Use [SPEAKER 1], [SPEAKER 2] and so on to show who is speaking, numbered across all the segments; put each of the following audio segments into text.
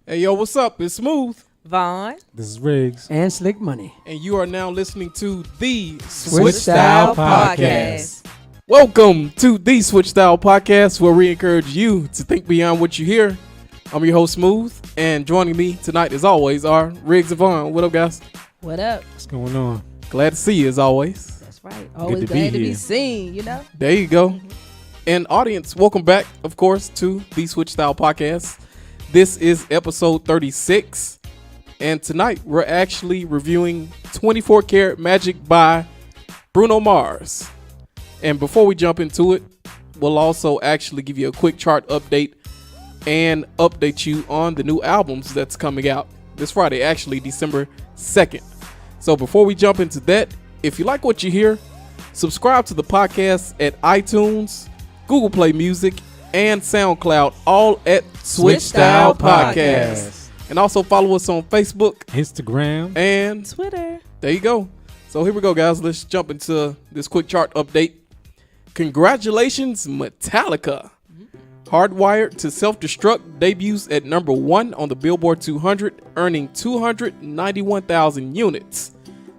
[SPEAKER 1] Hey, yo, what's up? It's Smooth.
[SPEAKER 2] Vaughn.
[SPEAKER 3] This is Riggs.
[SPEAKER 4] And Slick Money.
[SPEAKER 1] And you are now listening to the
[SPEAKER 4] Switch Style Podcast.
[SPEAKER 1] Welcome to the Switch Style Podcast, where we encourage you to think beyond what you hear. I'm your host, Smooth, and joining me tonight, as always, are Riggs and Vaughn. What up, guys?
[SPEAKER 2] What up?
[SPEAKER 3] What's going on?
[SPEAKER 1] Glad to see you, as always.
[SPEAKER 2] That's right. Always
[SPEAKER 3] to be
[SPEAKER 2] glad to be
[SPEAKER 3] here.
[SPEAKER 2] seen, you know?
[SPEAKER 1] There you go. And audience, welcome back, of course, to the Switch Style Podcast. This is episode 36, and tonight we're actually reviewing 24 Karat Magic by Bruno Mars. And before we jump into it, we'll also actually give you a quick chart update and update you on the new albums that's coming out this Friday, actually December 2nd. So before we jump into that, if you like what you hear, subscribe to the podcast at iTunes, Google Play Music, and SoundCloud, all at Switch Style Podcast. And also follow us on Facebook,
[SPEAKER 3] Instagram,
[SPEAKER 1] and
[SPEAKER 2] Twitter.
[SPEAKER 1] There you go. So here we go, guys. Let's jump into this quick chart update. Congratulations, Metallica. Hardwired to Self-Destruct debuts at number 1 on the Billboard 200, earning 291,000 units.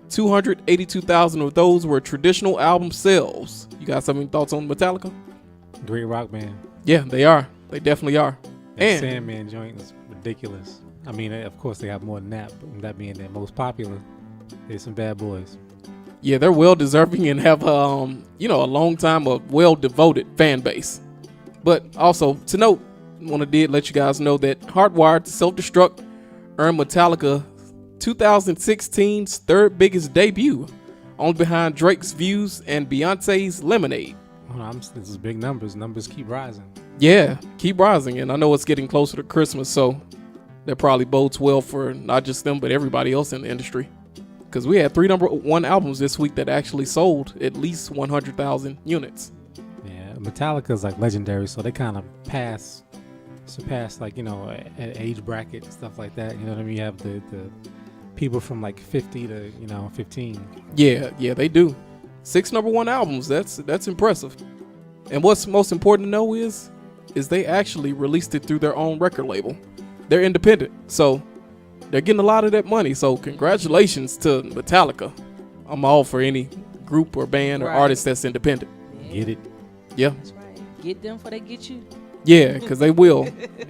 [SPEAKER 1] 282,000 of those were traditional album sales. You guys have any thoughts on Metallica?
[SPEAKER 3] great rock band.
[SPEAKER 1] Yeah, they are. They definitely are.
[SPEAKER 3] That
[SPEAKER 1] And
[SPEAKER 3] Sandman joint is ridiculous. I mean, of course they have more than that, but that being their most popular, they're some bad boys.
[SPEAKER 1] yeah, they're well deserving and have a long time of well devoted fan base. But also to note, want to let you guys know that Hardwired to Self-Destruct earned Metallica 2016's third biggest debut, only behind Drake's Views and Beyonce's Lemonade.
[SPEAKER 3] This is big numbers. Numbers keep rising.
[SPEAKER 1] Yeah, keep rising, and I know it's getting closer to Christmas, so that probably bodes well for not just them, but everybody else in the industry. Because we had 3 number 1 albums this week that actually sold at least 100,000 units.
[SPEAKER 3] Yeah, Metallica's like legendary, so they kind of surpass like, an age bracket and stuff like that. You know what I mean? You have the people from like 50 to, 15.
[SPEAKER 1] Yeah, they do. 6 number 1 albums, that's impressive. And what's most important to know is they actually released it through their own record label. They're independent, so they're getting a lot of that money. So congratulations to Metallica. I'm all for any group or band or artist that's independent.
[SPEAKER 2] Yeah.
[SPEAKER 3] Get it?
[SPEAKER 1] Yeah.
[SPEAKER 2] That's right. Get them before they get you.
[SPEAKER 1] Yeah, because they will.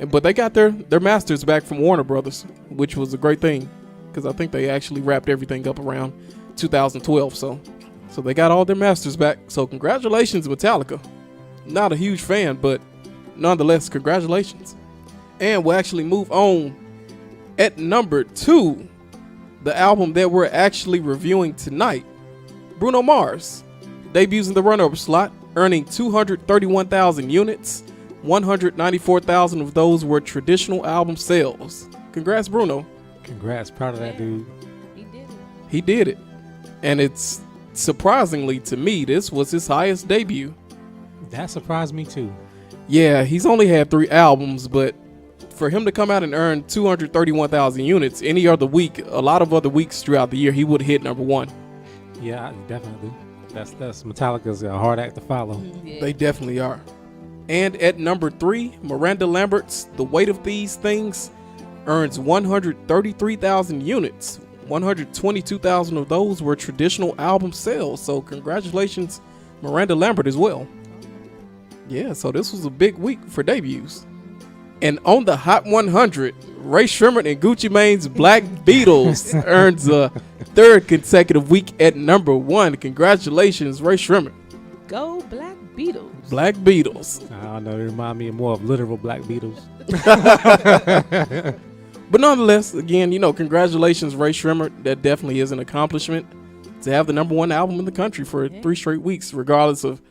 [SPEAKER 1] But they got their masters back from Warner Brothers, which was a great thing, because I think they actually wrapped everything up around 2012. So they got all their masters back. So congratulations, Metallica. Not a huge fan, but nonetheless, congratulations. And we'll actually move on. At number 2, the album that we're actually reviewing tonight, Bruno Mars, debuts in the runner-up slot, earning 231,000 units. 194,000 of those were traditional album sales. Congrats, Bruno.
[SPEAKER 3] Congrats. Proud of that dude.
[SPEAKER 2] He did it.
[SPEAKER 1] He did it. And it's surprisingly to me, this was his highest debut.
[SPEAKER 3] That surprised me too.
[SPEAKER 1] Yeah, he's only had 3 albums, but for him to come out and earn 231,000 units any other week, a lot of other weeks throughout the year, he would have hit number 1.
[SPEAKER 3] Yeah, definitely. That's Metallica's a hard act to follow.
[SPEAKER 2] Yeah.
[SPEAKER 1] They definitely are. And at number 3, Miranda Lambert's The Weight of These Things earns 133,000 units. 122,000 of those were traditional album sales. So congratulations, Miranda Lambert, as well. Yeah, so this was a big week for debuts. And on the Hot 100, Ray Shremmerd and Gucci Mane's Black Beatles earns a 3rd consecutive week at number 1. Congratulations, Ray Shremmerd.
[SPEAKER 2] Go Black Beatles.
[SPEAKER 1] Black Beatles.
[SPEAKER 3] I don't know. They remind me more of literal Black Beatles.
[SPEAKER 1] But nonetheless, again, congratulations, Ray Shremmerd. That definitely is an accomplishment to have the number 1 album in the country for 3 straight weeks, regardless of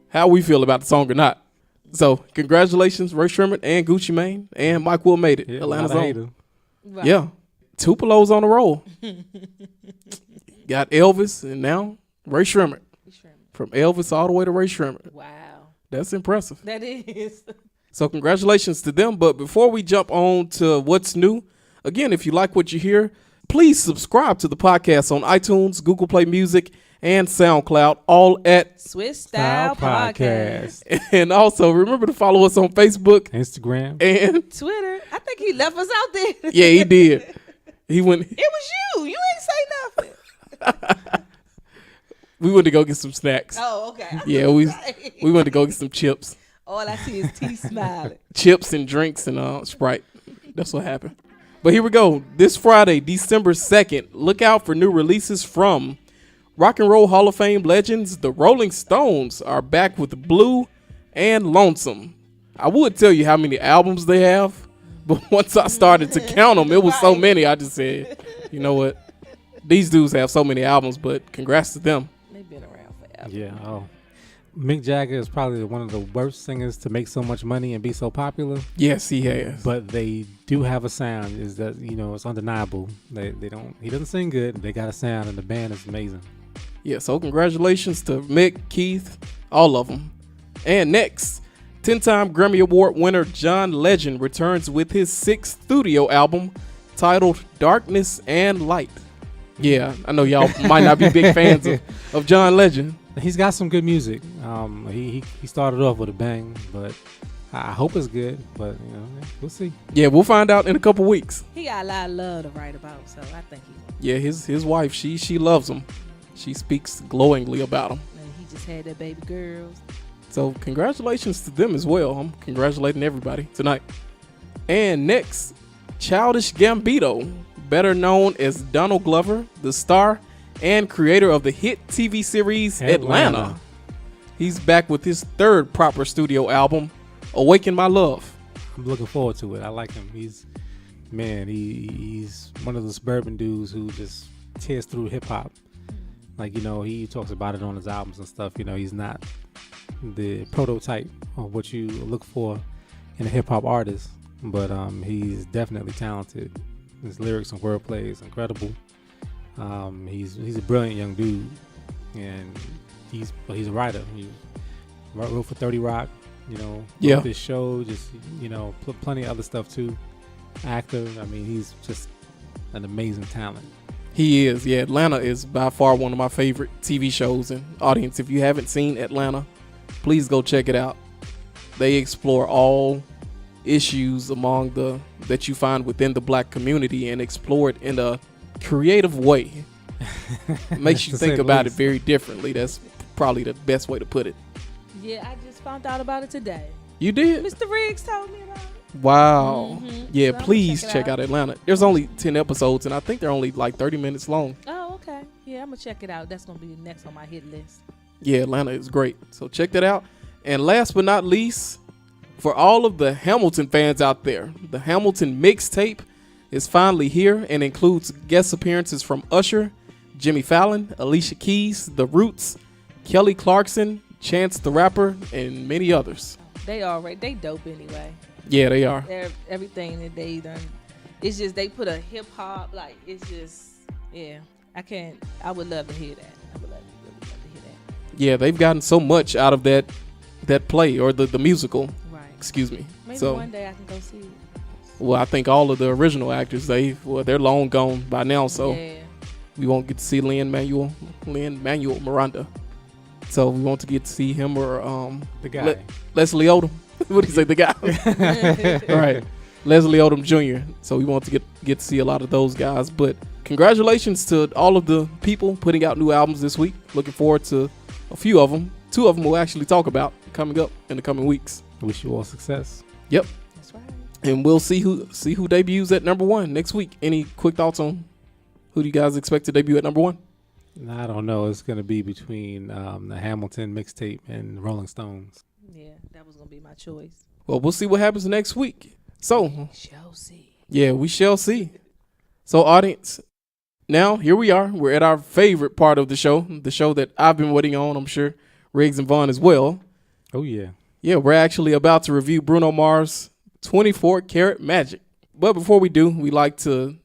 [SPEAKER 1] how we feel about the song or not. So congratulations, Ray Shremmerd and Gucci Mane, and Mike Will made it.
[SPEAKER 3] Yeah,
[SPEAKER 1] Atlanta's
[SPEAKER 3] a lot of
[SPEAKER 1] own.
[SPEAKER 3] haters.
[SPEAKER 2] Right.
[SPEAKER 1] Yeah. Tupelo's on the roll. Got Elvis and now Ray Shremmerd. From Elvis all the way to Ray Shremmerd.
[SPEAKER 2] Wow.
[SPEAKER 1] That's impressive.
[SPEAKER 2] That is.
[SPEAKER 1] So congratulations to them. But before we jump on to what's new, again, if you like what you hear, please subscribe to the podcast on iTunes, Google Play Music, and SoundCloud, all at.
[SPEAKER 2] Switch Style Podcast.
[SPEAKER 1] And also remember to follow us on Facebook,
[SPEAKER 3] Instagram,
[SPEAKER 1] and
[SPEAKER 2] Twitter. I think he left us out there.
[SPEAKER 1] yeah, he did. He went.
[SPEAKER 2] It was you. You ain't say nothing.
[SPEAKER 1] We went to go get some snacks.
[SPEAKER 2] Oh, okay.
[SPEAKER 1] Yeah, we went to go get some chips.
[SPEAKER 2] All I see is T smiling.
[SPEAKER 1] Chips and drinks and Sprite. That's what happened. But here we go. This Friday, December 2nd, look out for new releases from Rock and Roll Hall of Fame legends. The Rolling Stones are back with Blue and Lonesome. I would tell you how many albums they have, but once I started to count them, it was so many. I just said, you know what? These dudes have so many albums, but congrats to them.
[SPEAKER 2] They've been around forever.
[SPEAKER 3] Yeah. Oh, Mick Jagger is probably one of the worst singers to make so much money and be so popular.
[SPEAKER 1] Yes, he has.
[SPEAKER 3] But they do have a sound. Is that it's undeniable. They don't. He doesn't sing good. They got a sound, and the band is amazing.
[SPEAKER 1] Yeah. So congratulations to Mick, Keith, all of them. And next, 10-time Grammy Award winner John Legend returns with his 6th studio album titled Darkness and Light. Yeah, I know y'all might not be big fans of John Legend.
[SPEAKER 3] He's got some good music. He started off with a bang, but I hope it's good. But we'll see.
[SPEAKER 1] Yeah, we'll find out in a couple weeks.
[SPEAKER 2] He got a lot of love to write about, so I think he.
[SPEAKER 1] Yeah, his wife, she loves him. She speaks glowingly about him.
[SPEAKER 2] And he just had that baby girls.
[SPEAKER 1] So congratulations to them as well. I'm congratulating everybody tonight. And next, Childish Gambino, better known as Donald Glover, the star and creator of the hit TV series Atlanta. He's back with his 3rd proper studio album, Awaken My Love.
[SPEAKER 3] I'm looking forward to it. I like him. He's one of the suburban dudes who just tears through hip hop. Like, he talks about it on his albums and stuff. He's not the prototype of what you look for in a hip hop artist, but he's definitely talented. His lyrics and wordplay is incredible. He's a brilliant young dude, and he's a writer. He wrote for 30 Rock, wrote this show, just plenty of other stuff too. Actor. I mean, he's just an amazing talent.
[SPEAKER 1] He is. Yeah, Atlanta is by far one of my favorite TV shows. And audience, if you haven't seen Atlanta, please go check it out. They explore all issues that you find within the black community and explore it in a creative way. It makes you think about it very differently. That's probably the best way to put it.
[SPEAKER 2] Yeah, I just found out about it today.
[SPEAKER 1] You did?
[SPEAKER 2] Mr. Riggs told me about it.
[SPEAKER 1] Wow.
[SPEAKER 2] Mm-hmm.
[SPEAKER 1] Yeah,
[SPEAKER 2] So
[SPEAKER 1] please check out Atlanta. There's only 10 episodes, and I think they're only like 30 minutes long.
[SPEAKER 2] Oh, okay. Yeah, I'm going to check it out. That's going to be next on my hit list.
[SPEAKER 1] Yeah, Atlanta is great. So check that out. And last but not least, for all of the Hamilton fans out there, the Hamilton mixtape is finally here and includes guest appearances from Usher, Jimmy Fallon, Alicia Keys, The Roots, Kelly Clarkson, Chance the Rapper, and many others.
[SPEAKER 2] They dope anyway.
[SPEAKER 1] Yeah, they are.
[SPEAKER 2] Everything that they done, it's just they put a hip hop, like, it's just, yeah. I would love to hear that. I would really love to hear that.
[SPEAKER 1] Yeah, they've gotten so much out of that play or the musical.
[SPEAKER 2] Right.
[SPEAKER 1] Excuse me.
[SPEAKER 2] Maybe one day I can go see it.
[SPEAKER 1] Well, I think all of the original actors, they're long gone by now, so
[SPEAKER 2] yeah.
[SPEAKER 1] We won't get to see Lin-Manuel Miranda. So we want to get to see him or
[SPEAKER 3] the guy.
[SPEAKER 1] Leslie Odom. What do you say, the guy? Right. Leslie Odom Jr. So we want to get to see a lot of those guys. But congratulations to all of the people putting out new albums this week. Looking forward to a few of them. 2 of them we'll actually talk about coming up in the coming weeks.
[SPEAKER 3] Wish you all success.
[SPEAKER 1] Yep.
[SPEAKER 2] That's right.
[SPEAKER 1] And we'll see who debuts at number 1 next week. Any quick thoughts on who do you guys expect to debut at number 1?
[SPEAKER 3] I don't know. It's going to be between the Hamilton mixtape and Rolling Stones.
[SPEAKER 2] Yeah, that was going to be my choice.
[SPEAKER 1] Well, we'll see what happens next week. So,
[SPEAKER 2] Shall see.
[SPEAKER 1] yeah, we shall see. So, audience, now here we are. We're at our favorite part of the show that I've been waiting on. I'm sure Riggs and Vaughn as well.
[SPEAKER 3] Oh, yeah.
[SPEAKER 1] Yeah, we're actually about to review Bruno Mars' 24 Karat Magic. But before we do, we like to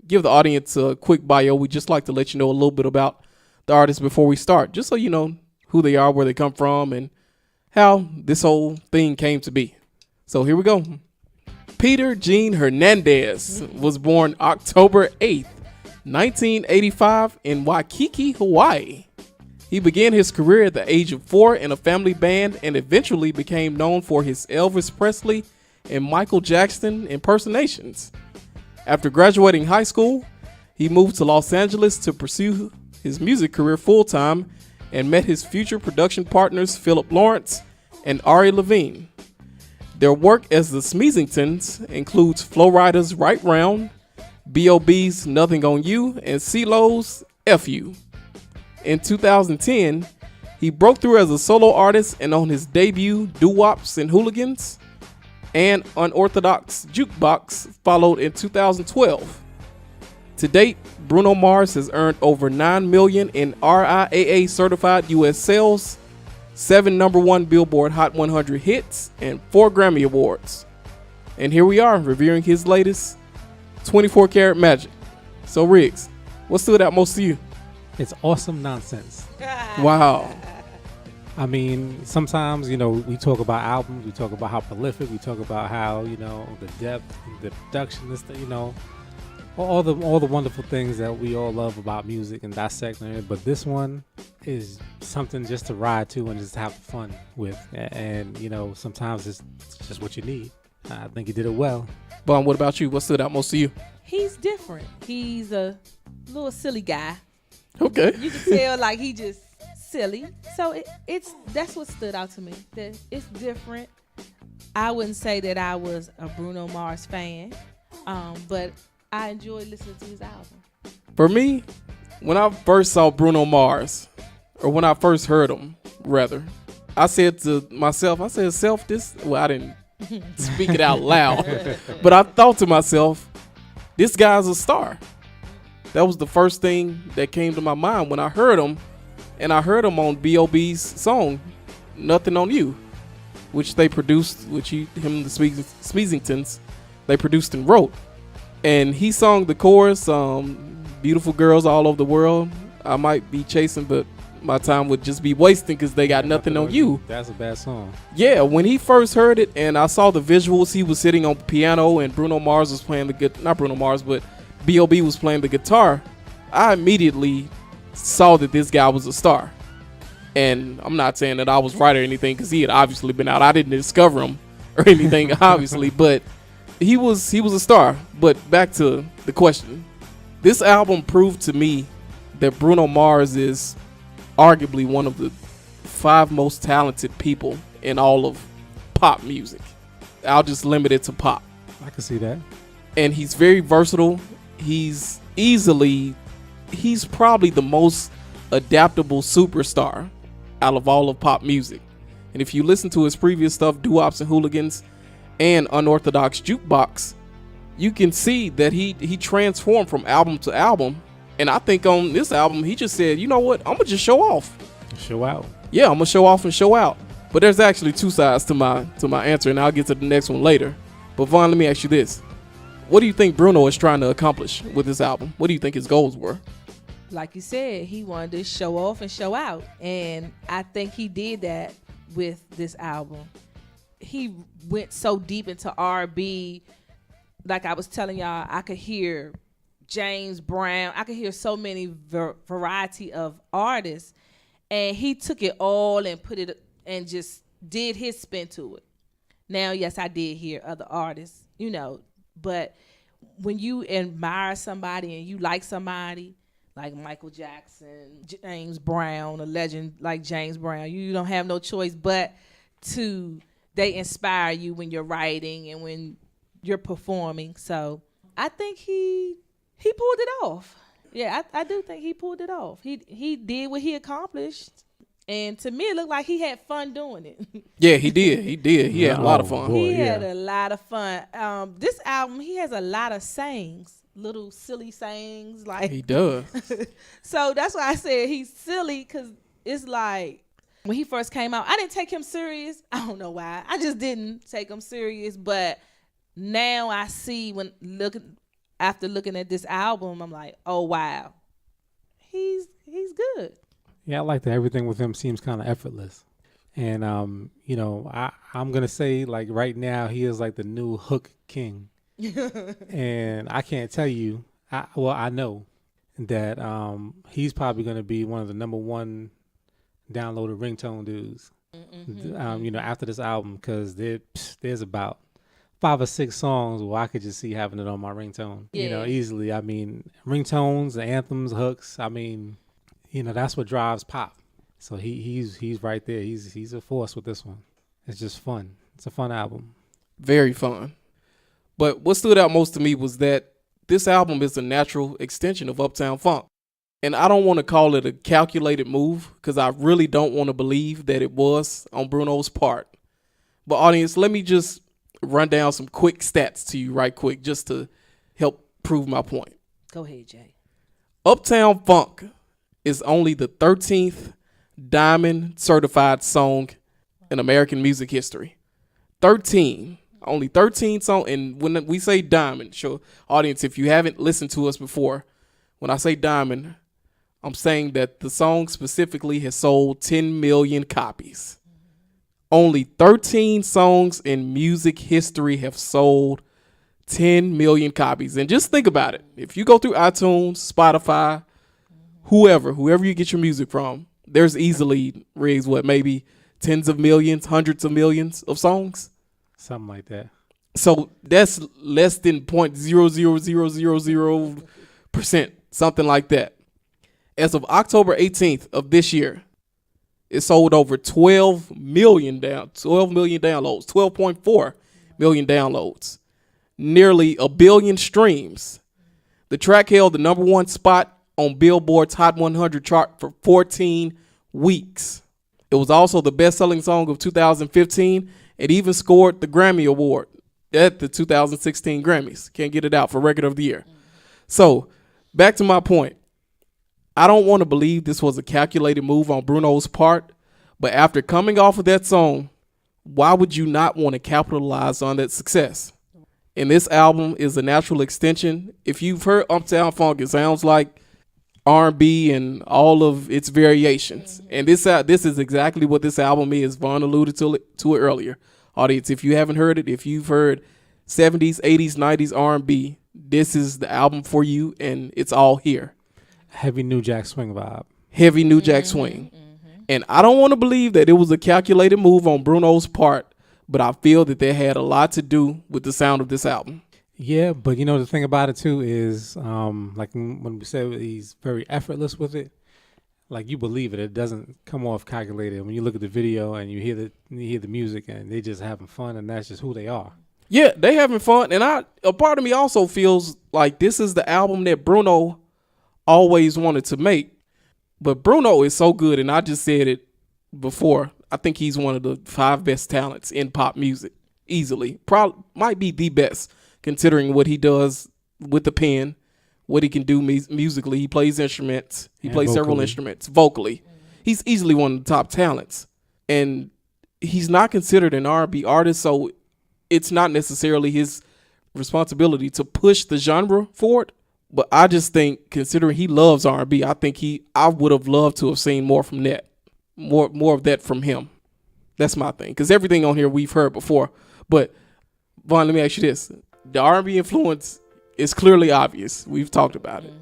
[SPEAKER 1] give the audience a quick bio. We just like to let you know a little bit about the artist before we start, just so you know who they are, where they come from, and how this whole thing came to be. So here we go. Peter Gene Hernandez was born October 8th, 1985 in Waikiki, Hawaii. He began his career at the age of 4 in a family band and eventually became known for his Elvis Presley and Michael Jackson impersonations. After graduating high school, he moved to Los Angeles to pursue his music career full-time and met his future production partners Philip Lawrence and Ari Levine. Their work as the Smeezingtons includes Flo Rida's Right Round, B.O.B.'s Nothing on You, and CeeLo's F You. In 2010, he broke through as a solo artist and on his debut Doo-Wops and Hooligans and Unorthodox Jukebox followed in 2012. To date, Bruno Mars has earned over 9 million in RIAA certified US sales, 7 #1 Billboard Hot 100 hits, and 4 Grammy Awards. And here we are reviewing his latest 24 Karat Magic. So Riggs, what stood out most to you?
[SPEAKER 3] It's awesome nonsense.
[SPEAKER 1] Wow.
[SPEAKER 3] I mean, sometimes, we talk about albums, we talk about how prolific, we talk about how, the depth, the production, all the wonderful things that we all love about music and dissecting it. But this one is something just to ride to and just have fun with. And, sometimes it's just what you need. I think he did it well.
[SPEAKER 1] Bon, what about you? What stood out most to you?
[SPEAKER 2] He's different. He's a little silly guy.
[SPEAKER 1] Okay.
[SPEAKER 2] You can tell like he just silly. So that's what stood out to me. That it's different. I wouldn't say that I was a Bruno Mars fan, but I enjoyed listening to his album.
[SPEAKER 1] For me, when I first saw Bruno Mars, or when I first heard him, rather, I said to myself, I didn't speak it out loud, but I thought to myself, this guy's a star. That was the first thing that came to my mind when I heard him, and I heard him on B.O.B.'s song, Nothing on You, which they produced, him and the Smeezingtons, they produced and wrote. And he sung the chorus, beautiful girls all over the world. I might be chasing, but my time would just be wasting because they got nothing on you.
[SPEAKER 3] That's a bad song.
[SPEAKER 1] Yeah, when he first heard it and I saw the visuals, he was sitting on the piano and Bruno Mars was playing not Bruno Mars, but B.O.B. was playing the guitar. I immediately saw that this guy was a star. And I'm not saying that I was right or anything because he had obviously been out. I didn't discover him or anything, obviously, but he was a star. But back to the question. This album proved to me that Bruno Mars is arguably one of the 5 most talented people in all of pop music. I'll just limit it to pop.
[SPEAKER 3] I can see that.
[SPEAKER 1] And he's very versatile. He's probably the most adaptable superstar out of all of pop music. And if you listen to his previous stuff, Doo-Wops and Hooligans and Unorthodox Jukebox, you can see that he transformed from album to album. And I think on this album, he just said, you know what, I'm going to just show off.
[SPEAKER 3] Show out.
[SPEAKER 1] Yeah, I'm going to show off and show out. But there's actually 2 sides to my answer, and I'll get to the next one later. But Vaughn, let me ask you this. What do you think Bruno is trying to accomplish with this album? What do you think his goals were?
[SPEAKER 2] Like you said, he wanted to show off and show out. And I think he did that with this album. He went so deep into R&B. Like I was telling y'all, I could hear James Brown. I could hear so many variety of artists. And he took it all and put it and just did his spin to it. Now, yes, I did hear other artists, but when you admire somebody and you like somebody like Michael Jackson, James Brown, a legend like James Brown, you don't have no choice but they inspire you when you're writing and when you're performing. So I think he pulled it off. Yeah, I do think he pulled it off. He did what he accomplished. And to me, it looked like he had fun doing it.
[SPEAKER 1] Yeah, he did. He had a lot of fun.
[SPEAKER 2] He had a lot of fun. This album, he has a lot of sayings, little silly sayings. Like
[SPEAKER 1] he does.
[SPEAKER 2] So that's why I said he's silly, because it's like when he first came out, I didn't take him serious. I don't know why. I just didn't take him serious. But now I see after looking at this album, I'm like, oh wow, he's good.
[SPEAKER 3] Yeah, I like that. Everything with him seems kind of effortless. And, I'm going to say, like, right now, he is like the new hook king. And I can't tell you, I know that he's probably going to be one of the #1 downloaded ringtone dudes. After this album, because there's about 5 or 6 songs where I could just see having it on my ringtone.
[SPEAKER 2] Yeah.
[SPEAKER 3] Easily. I mean, ringtones, anthems, hooks. I mean, that's what drives pop. So he's right there. He's a force with this one. It's just fun. It's a fun album.
[SPEAKER 1] Very fun. But what stood out most to me was that this album is a natural extension of Uptown Funk. And I don't want to call it a calculated move because I really don't want to believe that it was on Bruno's part. But audience, let me just run down some quick stats to you right quick just to help prove my point.
[SPEAKER 2] Go ahead, Jay.
[SPEAKER 1] Uptown Funk is only the 13th Diamond certified song in American music history. 13. Only 13 songs. And when we say Diamond, sure, audience, if you haven't listened to us before, when I say Diamond, I'm saying that the song specifically has sold 10 million copies. Only 13 songs in music history have sold 10 million copies. And just think about it. If you go through iTunes, Spotify, whoever you get your music from, there's easily, Riggs, maybe tens of millions, hundreds of millions of songs?
[SPEAKER 3] Something like that.
[SPEAKER 1] So that's less than 0.00000%, something like that. As of October 18th of this year, it sold over 12 million downloads, 12.4 million downloads, nearly a billion streams. The track held the number 1 spot on Billboard's Hot 100 chart for 14 weeks. It was also the best-selling song of 2015. It even scored the Grammy Award at the 2016 Grammys. Can't get it out for Record of the Year. So, back to my point. I don't want to believe this was a calculated move on Bruno's part, but after coming off of that song, why would you not want to capitalize on that success? And this album is a natural extension. If you've heard Uptown Funk, it sounds like R&B and all of its variations. And this is exactly what this album is. Vaughn alluded to it earlier. Audience, if you haven't heard it, if you've heard 70s, 80s, 90s R&B, this is the album for you, and it's all here.
[SPEAKER 3] Heavy New Jack Swing vibe.
[SPEAKER 1] Heavy New Jack Swing. And I don't want to believe that it was a calculated move on Bruno's part, but I feel that they had a lot to do with the sound of this album.
[SPEAKER 3] Yeah, but the thing about it too is, like when we said he's very effortless with it, like you believe it. It doesn't come off calculated. When you look at the video and you hear the music and they just having fun, and that's just who they are.
[SPEAKER 1] Yeah, they having fun, and a part of me also feels like this is the album that Bruno always wanted to make. But Bruno is so good, and I just said it before. I think he's one of the 5 best talents in pop music, easily. Probably might be the best, considering what he does with the pen, what he can do musically. He plays instruments. He plays
[SPEAKER 3] vocally.
[SPEAKER 1] several instruments vocally. He's easily one of the top talents, and he's not considered an R&B artist, so it's not necessarily his responsibility to push the genre forward. But I just think, considering he loves R&B, I would have loved to have seen more from that, more of that from him. That's my thing, because everything on here we've heard before. But Vaughn, let me ask you this: the R&B influence is clearly obvious. We've talked about it.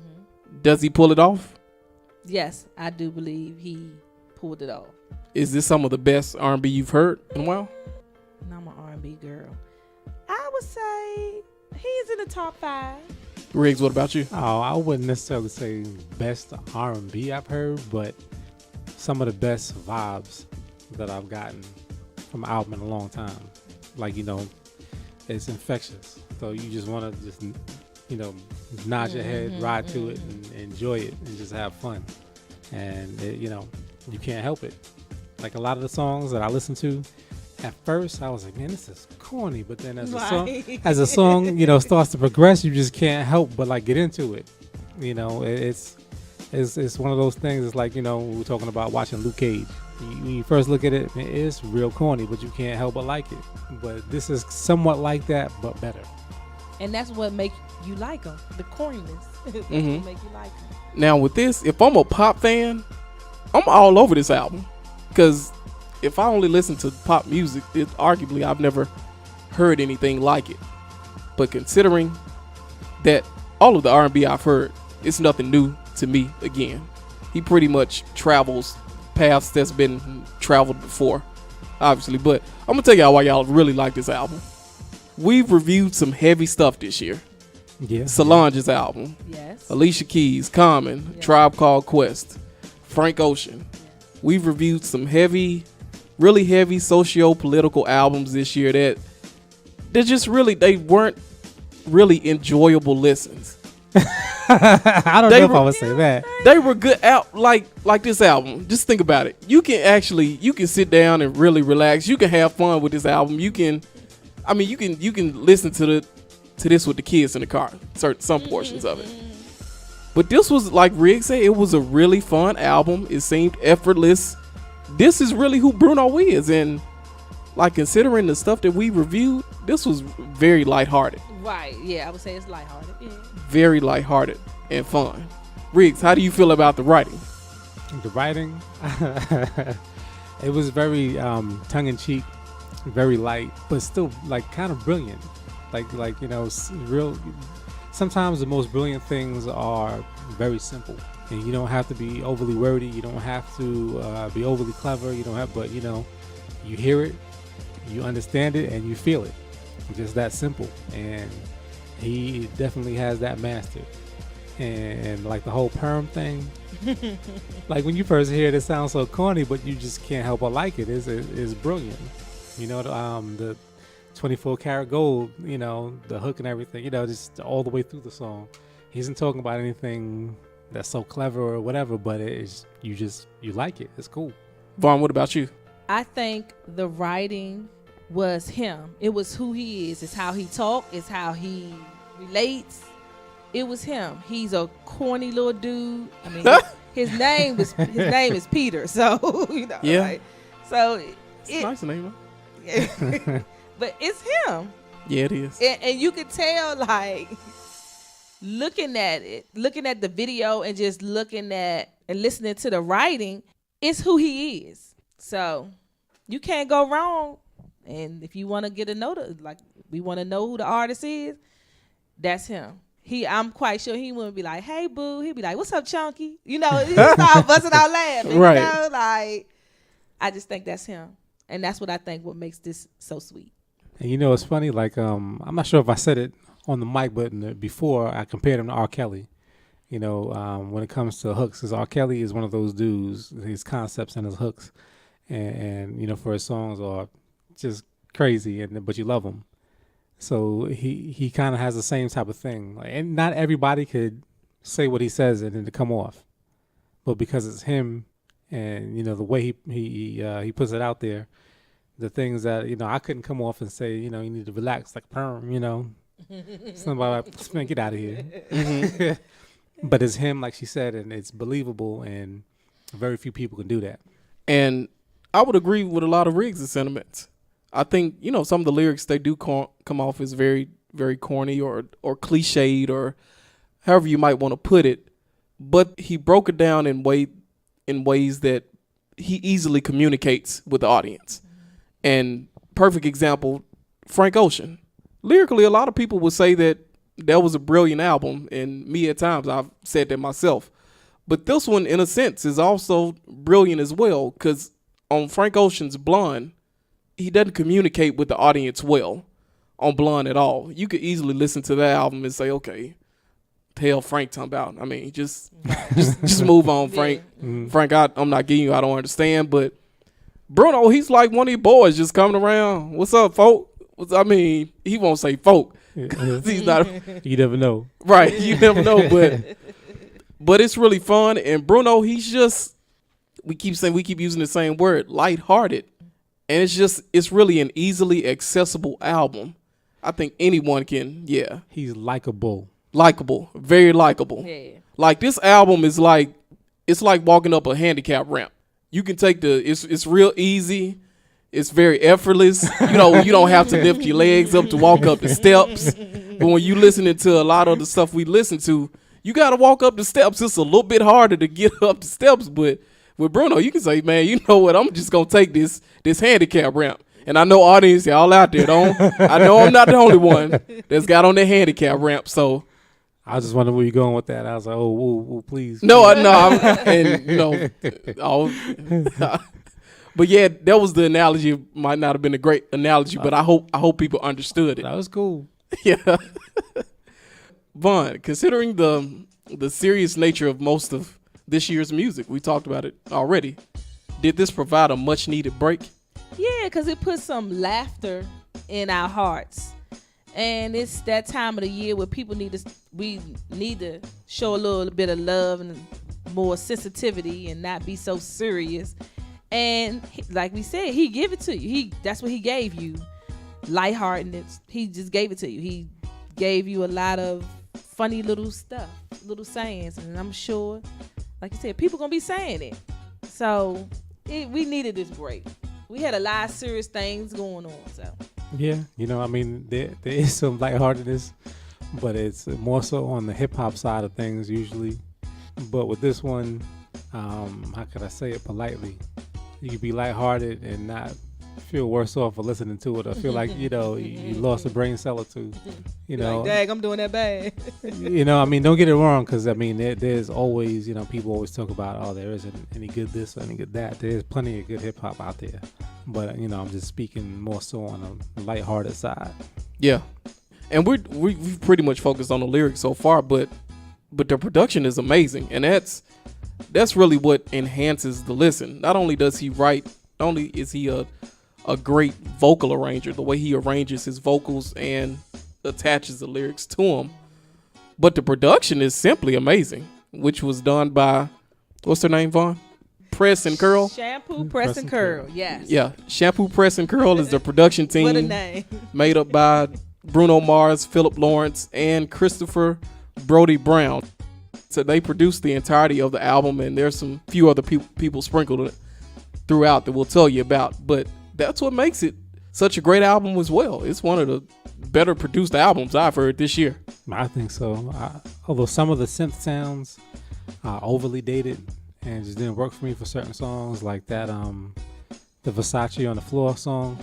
[SPEAKER 1] Does he pull it off?
[SPEAKER 2] Yes, I do believe he pulled it off.
[SPEAKER 1] Is this some of the best R&B you've heard in a while?
[SPEAKER 2] And I'm an R&B girl. I would say he's in the top 5.
[SPEAKER 1] Riggs, what about you?
[SPEAKER 3] Oh, I wouldn't necessarily say best R&B I've heard, but some of the best vibes that I've gotten from an album in a long time. Like, it's infectious. So you just want to just, nod your head, ride to it, and enjoy it, and just have fun. And, you can't help it. Like a lot of the songs that I listen to, at first I was like, man, this is corny. But then as a song, starts to progress, you just can't help but like get into it. It's one of those things. It's like, we were talking about watching Luke Cage. When you first look at it, man, it's real corny, but you can't help but like it. But this is somewhat like that, but better.
[SPEAKER 2] And that's what makes you like them. The corniness. That's what make you like them.
[SPEAKER 1] Now with this, if I'm a pop fan, I'm all over this album. Because if I only listen to pop music, arguably I've never heard anything like it. But considering that all of the R&B I've heard, it's nothing new to me again. He pretty much travels paths that's been traveled before, obviously. But I'm gonna tell y'all why y'all really like this album. We've reviewed some heavy stuff this year.
[SPEAKER 3] Yeah.
[SPEAKER 1] Solange's album,
[SPEAKER 2] Yes.
[SPEAKER 1] Alicia Keys, Common,
[SPEAKER 2] Yeah.
[SPEAKER 1] Tribe Called Quest, Frank Ocean. We've reviewed some heavy, really heavy socio-political albums this year that they weren't really enjoyable listens.
[SPEAKER 3] I don't know if I would say that.
[SPEAKER 1] They were good out like this album. Just think about it. You can sit down and really relax. You can have fun with this album. You can listen to this with the kids in the car. Some portions of it. But this was, like Riggs said, it was a really fun album. It seemed effortless. This is really who Bruno is, and like considering the stuff that we reviewed, this was very lighthearted.
[SPEAKER 2] Right. Yeah, I would say it's lighthearted. Yeah.
[SPEAKER 1] Very lighthearted and fun. Riggs, how do you feel about the writing?
[SPEAKER 3] The writing, it was very tongue-in-cheek, very light, but still like kind of brilliant. Like real. Sometimes the most brilliant things are very simple, and you don't have to be overly wordy. You don't have to be overly clever. You don't have, but you hear it, you understand it, and you feel it. Just that simple. And he definitely has that mastered. And like the whole perm thing, like when you first hear it, it sounds so corny, but you just can't help but like it. It's brilliant. The 24 karat gold, the hook and everything, just all the way through the song. He isn't talking about anything that's so clever or whatever, but it's you like it. It's cool.
[SPEAKER 1] Vaughn, what about you?
[SPEAKER 2] I think the writing was him. It was who he is. It's how he talks. It's how he relates. It was him. He's a corny little dude. I mean, his name is Peter. So
[SPEAKER 1] Yeah.
[SPEAKER 2] Like, so
[SPEAKER 1] It's a nice name,
[SPEAKER 2] but it's him.
[SPEAKER 1] Yeah, it is.
[SPEAKER 2] And you could tell, like, looking at the video and just looking at and listening to the writing, it's who he is. So you can't go wrong. And if you want to get a note, like we want to know who the artist is, that's him. I'm quite sure he wouldn't be like, "Hey, boo." He'd be like, "What's up, Chunky?" He start busting out laughing.
[SPEAKER 1] Right.
[SPEAKER 2] Like, I just think that's him. And that's what I think what makes this so sweet.
[SPEAKER 3] And it's funny, like, I'm not sure if I said it on the mic, but before I compared him to R. Kelly. When it comes to hooks, because R. Kelly is one of those dudes, his concepts and his hooks, and for his songs are just crazy, but you love him. So he kind of has the same type of thing. Like, and not everybody could say what he says and then to come off, but because it's him, and the way he puts it out there, the things that I couldn't come off and say, you need to relax like perm, somebody like, man, get out of here. Mm-hmm. But it's him, like she said, and it's believable, and very few people can do that.
[SPEAKER 1] And I would agree with a lot of Riggs' sentiments. I think some of the lyrics, they do come off as very, very corny or cliched or however you might want to put it, but he broke it down in ways that he easily communicates with the audience. And perfect example, Frank Ocean. Lyrically, a lot of people would say that was a brilliant album, and me at times I've said that myself. But this one, in a sense, is also brilliant as well, because on Frank Ocean's Blonde, he doesn't communicate with the audience well on Blonde at all. You could easily listen to that album and say, okay, the hell Frank talking about? I mean, just move on, Frank.
[SPEAKER 2] Yeah.
[SPEAKER 1] Mm-hmm. Frank, I'm not getting you. I don't understand. But Bruno, he's like one of your boys just coming around. What's up, folk? He won't say folk. He's not.
[SPEAKER 3] You never know.
[SPEAKER 1] Right. You never know. But it's really fun. And Bruno, he's just, we keep using the same word, lighthearted. And it's really an easily accessible album. I think anyone can, yeah.
[SPEAKER 3] He's likable.
[SPEAKER 1] Likable. Very likable.
[SPEAKER 2] Yeah.
[SPEAKER 1] Like, this album is like, it's like walking up a handicap ramp. You can take it's real easy. It's very effortless. You don't have to lift your legs up to walk up the steps. But when you listening to a lot of the stuff we listen to, you got to walk up the steps. It's a little bit harder to get up the steps, but with Bruno, you can say, man, you know what? I'm just going to take this handicap ramp. And I know audience, y'all out there, I know I'm not the only one that's got on that handicap ramp. So
[SPEAKER 3] I was just wondering where you're going with that. I was like, oh, please.
[SPEAKER 1] But yeah, that was the analogy. It might not have been a great analogy, but I hope people understood it.
[SPEAKER 3] That was cool.
[SPEAKER 1] Yeah. Vaughn, considering the serious nature of most of this year's music, we talked about it already. Did this provide a much needed break?
[SPEAKER 2] Yeah, because it put some laughter in our hearts. And it's that time of the year where we need to show a little bit of love and more sensitivity and not be so serious. And like we said, he give it to you. That's what he gave you. Lightheartedness. He just gave it to you. He gave you a lot of funny little stuff, little sayings. And I'm sure, like you said, people going to be saying it. So we needed this break. We had a lot of serious things going on. So
[SPEAKER 3] yeah, I mean, there is some lightheartedness, but it's more so on the hip hop side of things usually. But with this one, how could I say it politely? You could be lighthearted and not feel worse off for listening to it. I feel like, you lost a brain cell or two.
[SPEAKER 2] Like, dang, I'm doing that bad.
[SPEAKER 3] I mean, don't get it wrong, because, I mean, there's always, people always talk about, there isn't any good this or any good that. There's plenty of good hip-hop out there. But, I'm just speaking more so on the lighthearted side.
[SPEAKER 1] Yeah. And we've pretty much focused on the lyrics so far, but the production is amazing. And that's really what enhances the listen. Not only does he write, not only is he a great vocal arranger, the way he arranges his vocals and attaches the lyrics to them, but the production is simply amazing, which was done by, what's her name, Vaughn? Press and Curl?
[SPEAKER 2] Shampoo, Press and Curl, yes.
[SPEAKER 1] Yeah, Shampoo, Press and Curl is the production team.
[SPEAKER 2] What a name.
[SPEAKER 1] Made up by Bruno Mars, Philip Lawrence, and Christopher Brody Brown. So they produced the entirety of the album, and there's some few other people sprinkled throughout that we'll tell you about, but that's what makes it such a great album as well. It's one of the better produced albums I've heard this year.
[SPEAKER 3] I think so. Although some of the synth sounds are overly dated and just didn't work for me for certain songs, like that the Versace on the Floor song.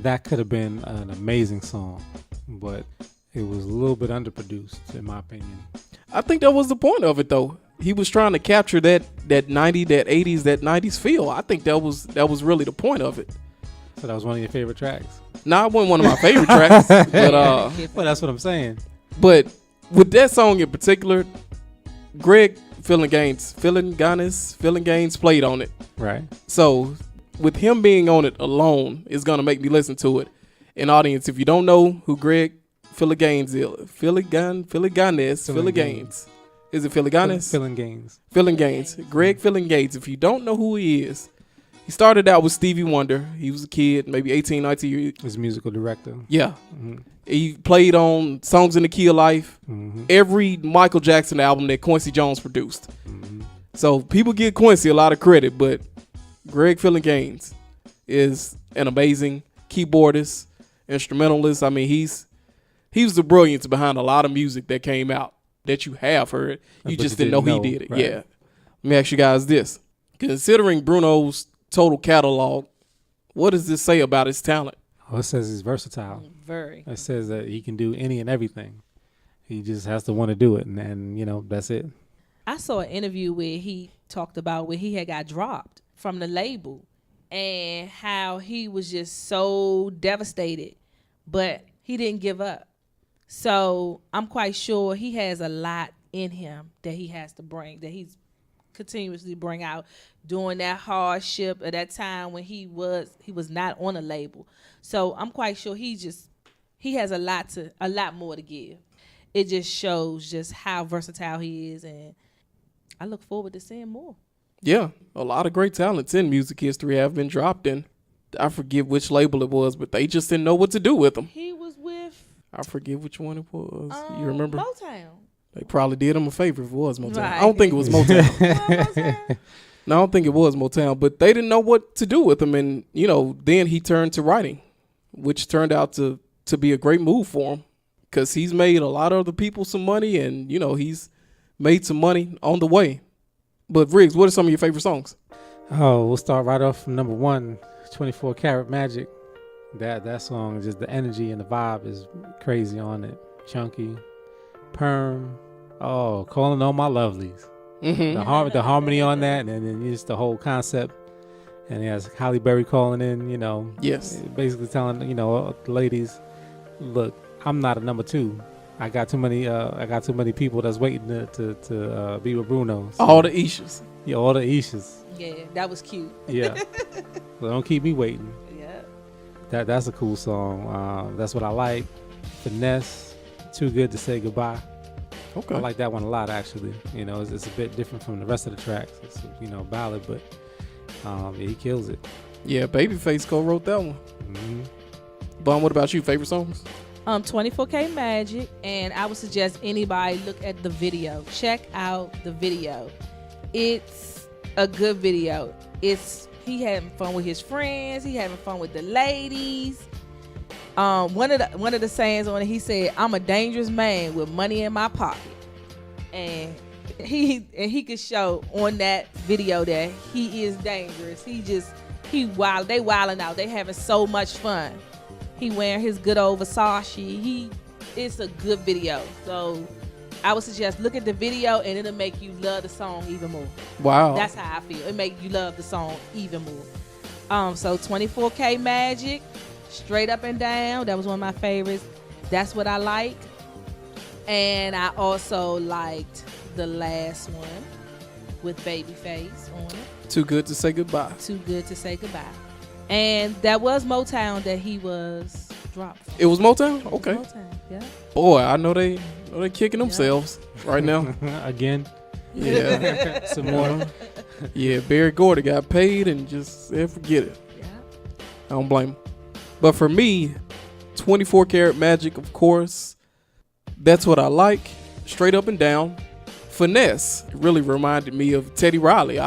[SPEAKER 3] That could have been an amazing song, but it was a little bit underproduced in my opinion.
[SPEAKER 1] I think that was the point of it, though. He was trying to capture that 90s, that 80s, that 90s feel. I think that was really the point of it.
[SPEAKER 3] So that was one of your favorite tracks?
[SPEAKER 1] Nah, it wasn't one of my favorite tracks, but
[SPEAKER 3] well, that's what I'm saying.
[SPEAKER 1] But with that song in particular, Greg Gaines played on it.
[SPEAKER 3] Right.
[SPEAKER 1] So with him being on it alone is gonna make me listen to it. And audience, if you don't know who Greg Gaines is, Philly Gaines. Is it Philly Gaines?
[SPEAKER 3] Philly Gaines.
[SPEAKER 1] Greg Gaines. If you don't know who he is, he started out with Stevie Wonder. He was a kid, maybe 18, 19 years.
[SPEAKER 3] His musical director.
[SPEAKER 1] Yeah. Mm-hmm. He played on Songs in the Key of Life, every Michael Jackson album that Quincy Jones produced. Mm-hmm. So people give Quincy a lot of credit, but Greg Gaines is an amazing keyboardist, instrumentalist. I mean, he's the brilliance behind a lot of music that came out that you have heard. You just didn't know he did it. Right. Yeah. Let me ask you guys this. Considering Bruno's total catalog, what does this say about his talent?
[SPEAKER 3] Oh, it says he's versatile.
[SPEAKER 2] Very.
[SPEAKER 3] It says that he can do any and everything. He just has to want to do it, and that's it.
[SPEAKER 2] I saw an interview where he talked about where he had got dropped from the label and how he was just so devastated, but he didn't give up. So I'm quite sure he has a lot in him that he has to bring, that he's continuously bring out during that hardship at that time when he was not on a label. So I'm quite sure he has a lot more to give. It just shows just how versatile he is, and I look forward to seeing more.
[SPEAKER 1] Yeah, a lot of great talents in music history have been dropped in. I forget which label it was, but they just didn't know what to do with them.
[SPEAKER 2] He was with,
[SPEAKER 1] I forget which one it was. You remember?
[SPEAKER 2] Motown.
[SPEAKER 1] They probably did him a favor if it was Motown.
[SPEAKER 2] Right.
[SPEAKER 1] I don't think it was Motown. No, I don't think it was Motown, but they didn't know what to do with him. And, then he turned to writing, which turned out to be a great move for him because he's made a lot of other people some money and, he's made some money on the way. But Riggs, what are some of your favorite songs?
[SPEAKER 3] Oh, we'll start right off from number 1, 24 Karat Magic. That song, just the energy and the vibe is crazy on it. Chunky. Perm, calling all my lovelies.
[SPEAKER 1] Mm-hmm.
[SPEAKER 3] The harmony on that, and then just the whole concept. And he has Halle Berry calling in,
[SPEAKER 1] Yes.
[SPEAKER 3] basically telling the ladies, look, I'm not a number 2. I got too many people that's waiting to be with Bruno. So,
[SPEAKER 1] All the Ishas.
[SPEAKER 3] yeah, all the Ishas.
[SPEAKER 2] Yeah, that was cute.
[SPEAKER 3] Yeah, so don't keep me waiting.
[SPEAKER 2] Yeah.
[SPEAKER 3] That's a cool song. That's what I like. Finesse, Too Good to Say Goodbye.
[SPEAKER 1] Okay.
[SPEAKER 3] I like that one a lot, actually. It's a bit different from the rest of the tracks. It's ballad, but yeah, he kills it.
[SPEAKER 1] Yeah, Babyface co-wrote that one.
[SPEAKER 3] Mm-hmm.
[SPEAKER 1] Bon, what about you? Favorite songs?
[SPEAKER 2] 24K Magic, and I would suggest anybody look at the video. Check out the video. It's a good video. He having fun with his friends. He having fun with the ladies. One of the sayings on it, he said, "I'm a dangerous man with money in my pocket," and he could show on that video that he is dangerous. They wilding out. They having so much fun. He wearing his good old Versace. It's a good video. So I would suggest look at the video, and it'll make you love the song even more.
[SPEAKER 1] Wow.
[SPEAKER 2] That's how I feel. It make you love the song even more. So 24K Magic, Straight Up and Down. That was one of my favorites. That's What I Like. And I also liked the last one with Babyface on it.
[SPEAKER 1] Too Good to Say Goodbye.
[SPEAKER 2] Too Good to Say Goodbye. And that was Motown that he was dropped from.
[SPEAKER 1] It was Motown? Okay.
[SPEAKER 2] Motown, yeah.
[SPEAKER 1] Boy, I know they kicking themselves right now.
[SPEAKER 3] Again.
[SPEAKER 1] Yeah.
[SPEAKER 3] Some more.
[SPEAKER 1] Yeah, Barry Gordy got paid and just said forget it.
[SPEAKER 2] Yeah.
[SPEAKER 1] I don't blame him. But for me, 24 Karat Magic, of course. That's What I Like. Straight Up and Down. Finesse. It really reminded me of Teddy Riley.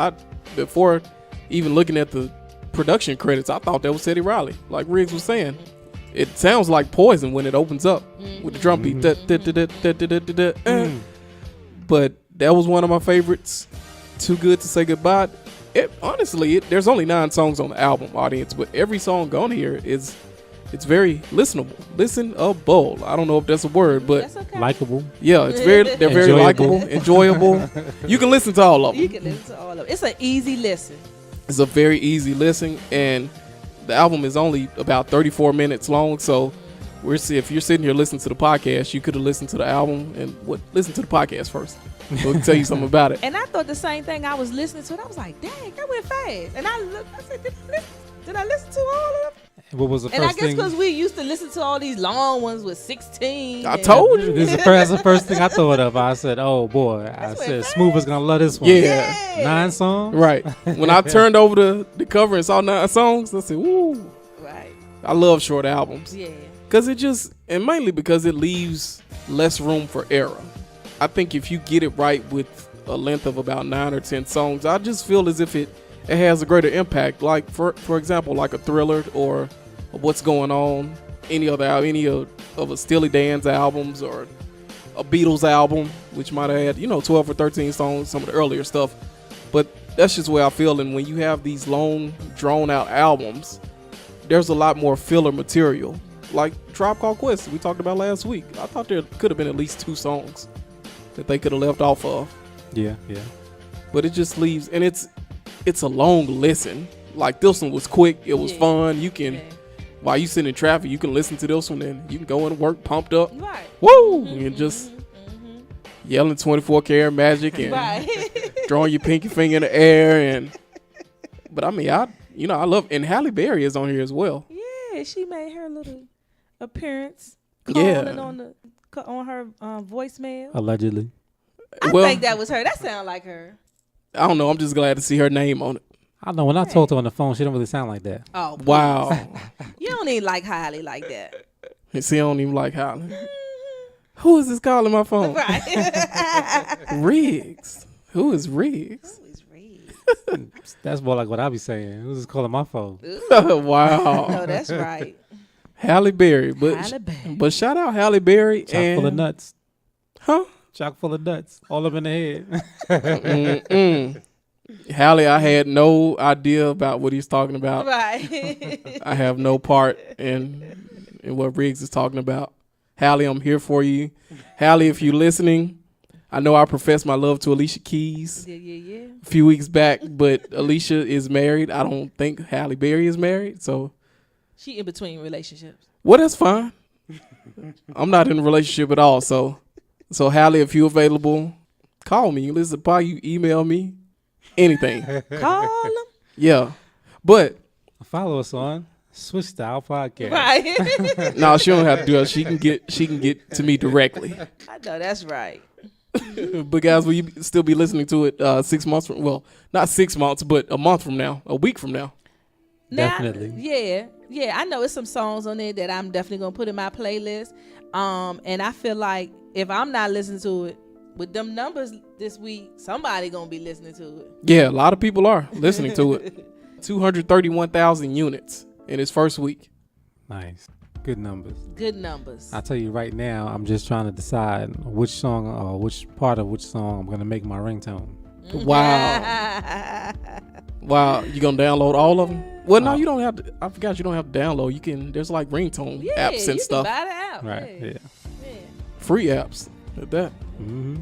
[SPEAKER 1] Before even looking at the production credits, I thought that was Teddy Riley. Like Riggs was saying. It sounds like Poison when it opens up with the drum beat. But that was one of my favorites. Too Good to Say Goodbye. Honestly, there's only 9 songs on the album, audience, but every song on here it's very listenable. Listenable. I don't know if that's a word, but
[SPEAKER 2] That's okay.
[SPEAKER 3] Likeable.
[SPEAKER 1] yeah, they're very likable, enjoyable. You can listen to all of them.
[SPEAKER 2] You can listen to all of it. It's an easy listen.
[SPEAKER 1] It's a very easy listen, and the album is only about 34 minutes long. So if you're sitting here listening to the podcast, you could have listened to the album and listen to the podcast first. So we can tell you something about it.
[SPEAKER 2] And I thought the same thing. I was listening to it. I was like, dang, that went fast. And I looked, I said, did I listen to all of them?
[SPEAKER 3] What was the
[SPEAKER 2] And I
[SPEAKER 3] first
[SPEAKER 2] guess
[SPEAKER 3] thing?
[SPEAKER 2] because we used to listen to all these long ones with 16.
[SPEAKER 1] I told you.
[SPEAKER 3] That's the first thing I thought of. I said, "Oh boy!" I said, "Smooth is gonna love this one."
[SPEAKER 1] Yeah.
[SPEAKER 3] 9 songs.
[SPEAKER 1] Right. When I turned over the cover and saw 9 songs, I said, "Woo!"
[SPEAKER 2] Right.
[SPEAKER 1] I love short albums.
[SPEAKER 2] Yeah.
[SPEAKER 1] Because and mainly because it leaves less room for error. I think if you get it right with a length of about 9 or 10 songs, I just feel as if it has a greater impact. Like for example, like a Thriller or What's Going On, any of a Steely Dan's albums or a Beatles album, which might have had 12 or 13 songs, some of the earlier stuff. But that's just the way I feel. And when you have these long, drawn out albums, there's a lot more filler material. Like Tribe Called Quest, we talked about last week. I thought there could have been at least 2 songs that they could have left off of.
[SPEAKER 3] Yeah.
[SPEAKER 1] But it just leaves, and it's a long listen. Like this one was quick, it was fun. You can, while you sit in traffic, you can listen to this one and you can go into work pumped up.
[SPEAKER 2] Right.
[SPEAKER 1] Woo! And just yelling 24 Karat Magic and
[SPEAKER 2] Right.
[SPEAKER 1] throwing your pinky finger in the air. But I mean, I love, and Halle Berry is on here as well.
[SPEAKER 2] Yeah, she made her little appearance.
[SPEAKER 1] Yeah.
[SPEAKER 2] On her voicemail.
[SPEAKER 3] Allegedly.
[SPEAKER 2] I think that was her. That sounded like her.
[SPEAKER 1] I don't know. I'm just glad to see her name on it.
[SPEAKER 3] I know when I talked to her on the phone, she don't really sound like that.
[SPEAKER 2] Oh,
[SPEAKER 1] Wow.
[SPEAKER 2] you don't even like Halle like that.
[SPEAKER 1] See, I don't even like Halle. Who is this calling my phone?
[SPEAKER 2] Right.
[SPEAKER 1] Riggs. Who is Riggs?
[SPEAKER 2] Who is Reed?
[SPEAKER 3] That's more like what I be saying. Who's just calling my phone?
[SPEAKER 1] Wow.
[SPEAKER 2] No, that's right.
[SPEAKER 1] Halle Berry.
[SPEAKER 2] Halle Berry.
[SPEAKER 1] But shout out Halle Berry.
[SPEAKER 3] Chock full of nuts.
[SPEAKER 1] Huh?
[SPEAKER 3] Chock full of nuts. All up in the head.
[SPEAKER 1] Halle, I had no idea about what he's talking about.
[SPEAKER 2] Right.
[SPEAKER 1] I have no part in what Riggs is talking about. Halle, I'm here for you. Halle, if you're listening, I know I professed my love to Alicia Keys
[SPEAKER 2] Yeah.
[SPEAKER 1] a few weeks back, but Alicia is married. I don't think Halle Berry is married. So,
[SPEAKER 2] She in between relationships.
[SPEAKER 1] well, that's fine. I'm not in a relationship at all. So Halle, if you available, call me. Listen, you email me, anything.
[SPEAKER 2] Call them.
[SPEAKER 1] Yeah, but
[SPEAKER 3] Follow us on Switch Style Podcast.
[SPEAKER 2] Right.
[SPEAKER 1] no, she don't have to do it. She can get to me directly.
[SPEAKER 2] I know that's right.
[SPEAKER 1] But guys, will you still be listening to it 6 months from? Well, not 6 months, but a month from now, a week from now.
[SPEAKER 2] Now,
[SPEAKER 3] Definitely.
[SPEAKER 2] Yeah. I know it's some songs on there that I'm definitely gonna put in my playlist. And I feel like if I'm not listening to it with them numbers this week, somebody gonna be listening to it.
[SPEAKER 1] Yeah, a lot of people are listening to it. 231,000 units in its first week.
[SPEAKER 3] Nice. Good numbers.
[SPEAKER 2] Good numbers.
[SPEAKER 3] I'll tell you right now, I'm just trying to decide which song or which part of which song I'm going to make my ringtone.
[SPEAKER 1] Wow. Wow, you gonna download all of them? Well, no, you don't have to. I forgot you don't have to download. You can. There's like ringtone
[SPEAKER 2] Yeah,
[SPEAKER 1] apps and
[SPEAKER 2] you
[SPEAKER 1] stuff.
[SPEAKER 2] can buy the app.
[SPEAKER 3] Right. Yeah.
[SPEAKER 2] Yeah.
[SPEAKER 1] Free apps at that.
[SPEAKER 3] Mm-hmm.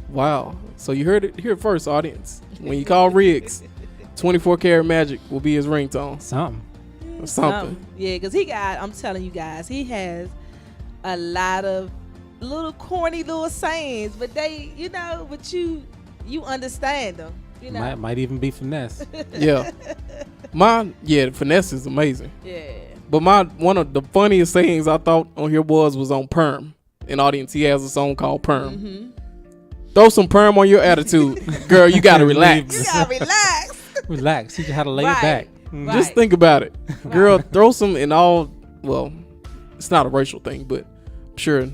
[SPEAKER 1] Wow. So you heard it here first, audience. When you call Riggs, 24 Karat Magic will be his ringtone.
[SPEAKER 3] Something.
[SPEAKER 1] Or something.
[SPEAKER 2] Yeah, because I'm telling you guys, he has a lot of little corny little sayings, but but you understand them. You know.
[SPEAKER 3] Might even be finesse.
[SPEAKER 1] Yeah. The finesse is amazing.
[SPEAKER 2] Yeah.
[SPEAKER 1] But one of the funniest sayings I thought on here was on Perm. In audience, he has a song called Perm.
[SPEAKER 2] Mm-hmm.
[SPEAKER 1] Throw some perm on your attitude. Girl, you gotta relax.
[SPEAKER 2] You gotta relax.
[SPEAKER 3] Relax. Teach you how to lay
[SPEAKER 2] Right.
[SPEAKER 3] it back.
[SPEAKER 2] Right.
[SPEAKER 1] Just think about it. Girl, throw some in all, well, it's not a racial thing, but I'm sure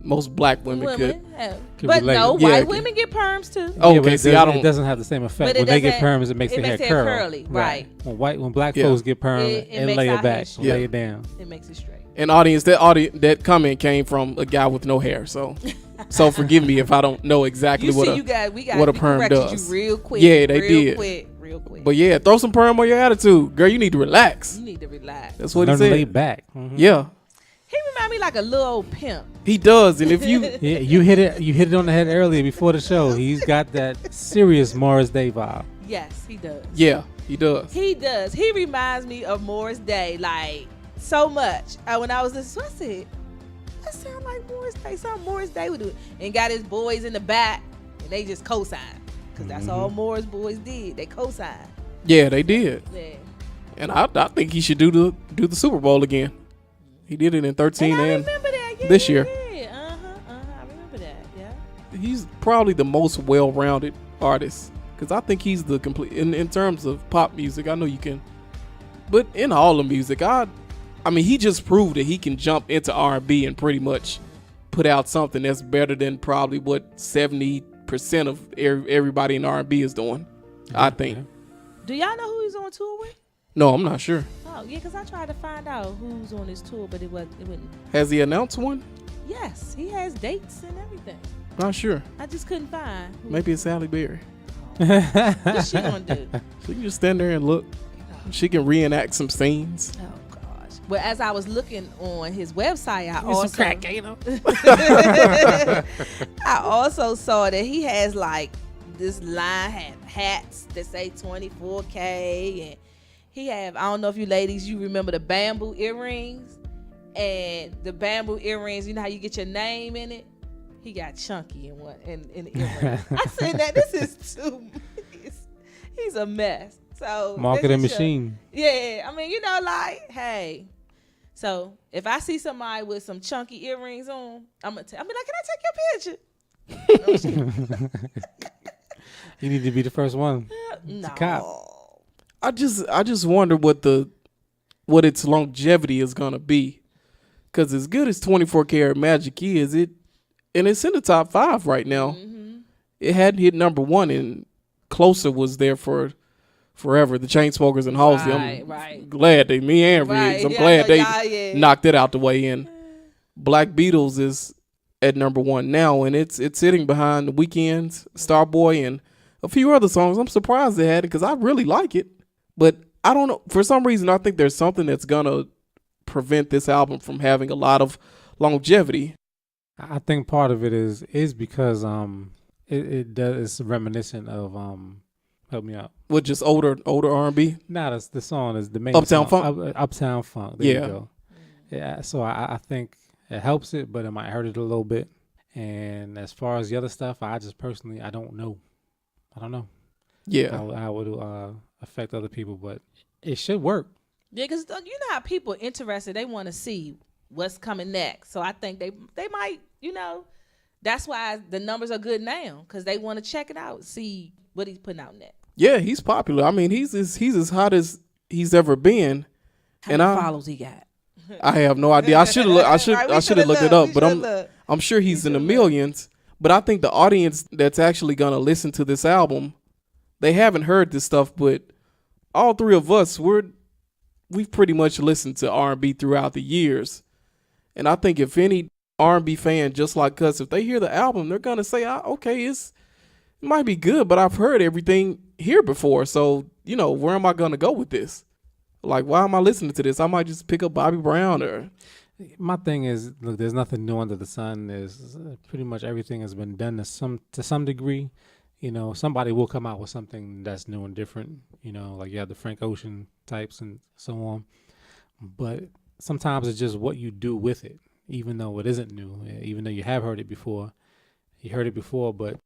[SPEAKER 1] most black women could.
[SPEAKER 2] have.
[SPEAKER 3] Could
[SPEAKER 2] But
[SPEAKER 3] relate.
[SPEAKER 2] no,
[SPEAKER 1] Yeah,
[SPEAKER 2] white
[SPEAKER 1] could.
[SPEAKER 2] women get perms too.
[SPEAKER 1] Oh,
[SPEAKER 3] Yeah, but
[SPEAKER 1] okay,
[SPEAKER 3] it
[SPEAKER 1] see,
[SPEAKER 3] doesn't,
[SPEAKER 1] I don't.
[SPEAKER 3] it doesn't have the same effect.
[SPEAKER 2] But it
[SPEAKER 3] When they get
[SPEAKER 2] doesn't-
[SPEAKER 3] perms, it makes
[SPEAKER 2] it
[SPEAKER 3] their
[SPEAKER 2] makes
[SPEAKER 3] hair
[SPEAKER 2] their
[SPEAKER 3] curl.
[SPEAKER 2] curly, right.
[SPEAKER 3] When black
[SPEAKER 1] Yeah.
[SPEAKER 3] folks get perms,
[SPEAKER 2] It
[SPEAKER 3] and
[SPEAKER 2] makes
[SPEAKER 3] lay
[SPEAKER 2] our
[SPEAKER 3] it back,
[SPEAKER 2] hair
[SPEAKER 3] lay
[SPEAKER 1] straight.
[SPEAKER 3] it down.
[SPEAKER 2] It makes it straight.
[SPEAKER 1] And audience, that comment came from a guy with no hair. So forgive me if I don't know exactly
[SPEAKER 2] You
[SPEAKER 1] what
[SPEAKER 2] see,
[SPEAKER 1] a.
[SPEAKER 2] you got we
[SPEAKER 1] what a perm
[SPEAKER 2] corrected
[SPEAKER 1] does.
[SPEAKER 2] you real quick.
[SPEAKER 1] Yeah, they
[SPEAKER 2] real
[SPEAKER 1] did.
[SPEAKER 2] Real quick.
[SPEAKER 1] But yeah, throw some perm on your attitude, girl. You need to relax.
[SPEAKER 2] You need to relax.
[SPEAKER 1] That's what he
[SPEAKER 3] Learn to lay
[SPEAKER 1] said.
[SPEAKER 3] back. Mhm.
[SPEAKER 1] Yeah,
[SPEAKER 2] He remind me like a little old pimp.
[SPEAKER 1] he does. And if you,
[SPEAKER 3] Yeah, you hit it on the head earlier before the show. He's got that serious Morris Day vibe.
[SPEAKER 2] Yes, he does.
[SPEAKER 1] yeah, he does.
[SPEAKER 2] He does. He reminds me of Morris Day like so much. When I was listening, I said, that sound like Morris Day. Something Morris Day would do. And got his boys in the back, and they just co-signed. Because that's all Morris boys did. They co-signed.
[SPEAKER 1] Yeah, they did.
[SPEAKER 2] Yeah.
[SPEAKER 1] And I think he should do the Super Bowl again. He did it in 13
[SPEAKER 2] And I
[SPEAKER 1] and
[SPEAKER 2] remember that. Yeah,
[SPEAKER 1] this year.
[SPEAKER 2] Yeah. I remember that. Yeah.
[SPEAKER 1] he's probably the most well-rounded artist because I think he's the complete in terms of pop music. I know you can, but in all the music, I mean, he just proved that he can jump into R&B and pretty much put out something that's better than probably what 70% of everybody in R&B is doing. I think.
[SPEAKER 2] Do y'all know who he's on tour with?
[SPEAKER 1] No, I'm not sure.
[SPEAKER 2] Oh, yeah, because I tried to find out who's on his tour, but it wouldn't.
[SPEAKER 1] Has he announced one?
[SPEAKER 2] Yes, he has dates and everything.
[SPEAKER 1] Not sure.
[SPEAKER 2] I just couldn't find.
[SPEAKER 1] Maybe it's Halle Berry.
[SPEAKER 2] What's she gonna do?
[SPEAKER 1] She can just stand there and look. She can reenact some scenes.
[SPEAKER 2] Oh gosh. Well, as I was looking on his website, I also saw that he has like this line hats that say 24K, and he have, I don't know if you ladies you remember the bamboo earrings, and the bamboo earrings, you know how you get your name in it. He got Chunky in one in the earring. I said that this is too. He's a mess. So
[SPEAKER 3] Marketing
[SPEAKER 2] this is
[SPEAKER 3] machine.
[SPEAKER 2] yeah, I mean, like, hey. So if I see somebody with some chunky earrings on, I'm like, can I take your picture?
[SPEAKER 3] You need to be the first one.
[SPEAKER 2] No.
[SPEAKER 3] cop.
[SPEAKER 1] I just wonder what its longevity is gonna be, because as good as 24 Karat Magic is, and it's in the top 5 right now.
[SPEAKER 2] Mm-hmm.
[SPEAKER 1] It hadn't hit number 1, and Closer was there for forever. The Chainsmokers and Halsey. I'm
[SPEAKER 2] Right.
[SPEAKER 1] glad me and Riggs. I'm glad they knocked it out the way. And Black Beatles is at number 1 now, and it's sitting behind The Weeknd's Starboy and a few other songs. I'm surprised they had it because I really like it, but I don't know, for some reason I think there's something that's gonna prevent this album from having a lot of longevity.
[SPEAKER 3] I think part of it is because It does. It's reminiscent of help me out.
[SPEAKER 1] With just older R&B.
[SPEAKER 3] Nah, the song is the main
[SPEAKER 1] Uptown
[SPEAKER 3] song.
[SPEAKER 1] Funk?
[SPEAKER 3] Uptown Funk. There
[SPEAKER 1] Yeah.
[SPEAKER 3] you go. Yeah. So I think it helps it, but it might hurt it a little bit. And as far as the other stuff, I just personally I don't know. I don't know
[SPEAKER 1] Yeah.
[SPEAKER 3] how it will affect other people, but it should work.
[SPEAKER 2] Yeah, because you know how people are interested, they want to see what's coming next. So I think they might, that's why the numbers are good now, because they want to check it out, see what he's putting out next.
[SPEAKER 1] Yeah, he's popular. I mean, he's as hot as he's ever been.
[SPEAKER 2] How many follows he got?
[SPEAKER 1] I have no idea. I should have I should have looked it up, but I'm sure he's in the millions. But I think the audience that's actually gonna listen to this album, they haven't heard this stuff, but all three of us we've pretty much listened to R&B throughout the years. And I think if any R&B fan just like us, if they hear the album, they're gonna say, okay, it might be good, but I've heard everything here before. So, where am I gonna go with this? Like, why am I listening to this? I might just pick up Bobby Brown or...
[SPEAKER 3] My thing is, look, there's nothing new under the sun. There's pretty much everything has been done to some degree. Somebody will come out with something that's new and different. Like you have the Frank Ocean types and so on. But sometimes it's just what you do with it, even though it isn't new, even though you have heard it before. You heard it before, but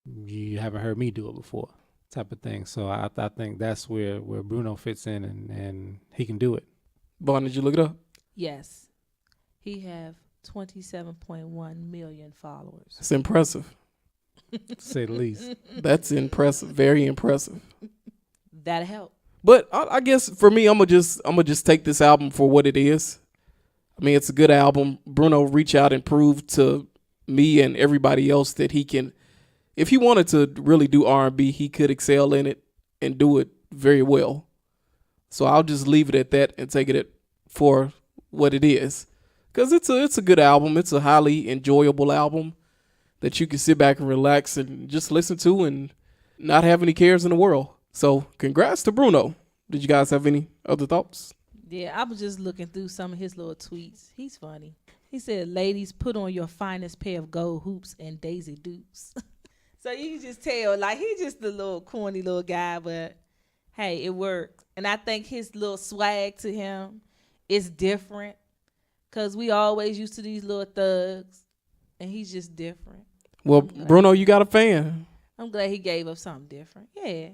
[SPEAKER 3] you haven't heard me do it before, type of thing. So I think that's where Bruno fits in, and he can do it.
[SPEAKER 1] Vaughn, did you look it up?
[SPEAKER 2] Yes. He have 27.1 million followers.
[SPEAKER 1] It's impressive.
[SPEAKER 3] To say the least.
[SPEAKER 1] That's impressive. Very impressive.
[SPEAKER 2] That'll help.
[SPEAKER 1] But I guess for me, I'm gonna just take this album for what it is. I mean, it's a good album. Bruno reached out and proved to me and everybody else that he can, if he wanted to really do R&B, he could excel in it and do it very well. So I'll just leave it at that and take it for what it is. Because it's a good album. It's a highly enjoyable album that you can sit back and relax and just listen to and not have any cares in the world. So congrats to Bruno. Did you guys have any other thoughts?
[SPEAKER 2] Yeah, I was just looking through some of his little tweets. He's funny. He said, ladies, put on your finest pair of gold hoops and Daisy Dukes. So you can just tell, like, he's just the little corny little guy, but hey, it worked. And I think his little swag to him is different. Because we always used to these little thugs, and he's just different.
[SPEAKER 1] Well, Bruno, you got a fan.
[SPEAKER 2] I'm glad he gave up something different. Yeah.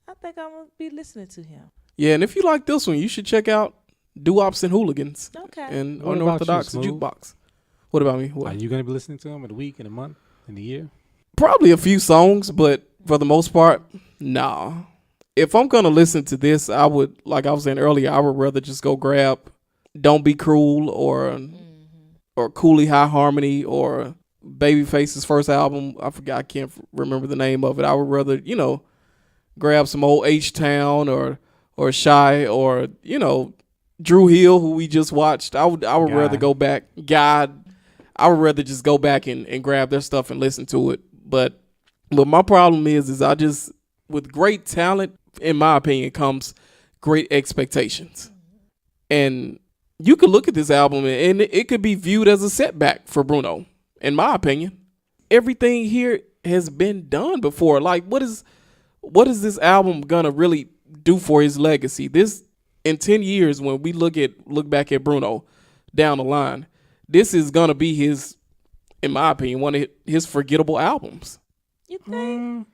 [SPEAKER 2] I think I'm going to be listening to him.
[SPEAKER 1] Yeah, and if you like this one, you should check out Doo-Wops and Hooligans.
[SPEAKER 2] Okay.
[SPEAKER 1] And
[SPEAKER 3] What about
[SPEAKER 1] Unorthodox
[SPEAKER 3] you, Smooth?
[SPEAKER 1] Jukebox. What about me? What?
[SPEAKER 3] Are you going to be listening to him in a week, in a month, in a year?
[SPEAKER 1] Probably a few songs, but for the most part, nah. If I'm going to listen to this, I would, like I was saying earlier, I would rather just go grab Don't Be Cruel or Cooley High Harmony or Babyface's first album. I can't remember the name of it. I would rather, grab some old H-Town or Shy or, Drew Hill, who we just watched. I would rather go back. God, I would rather just go back and grab their stuff and listen to it. But my problem is I just, with great talent, in my opinion, comes great expectations. And you could look at this album and it could be viewed as a setback for Bruno, in my opinion. Everything here has been done before. Like, what is this album gonna really do for his legacy? This, in 10 years, when we look back at Bruno down the line, this is gonna be his, in my opinion, one of his forgettable albums.
[SPEAKER 2] You think?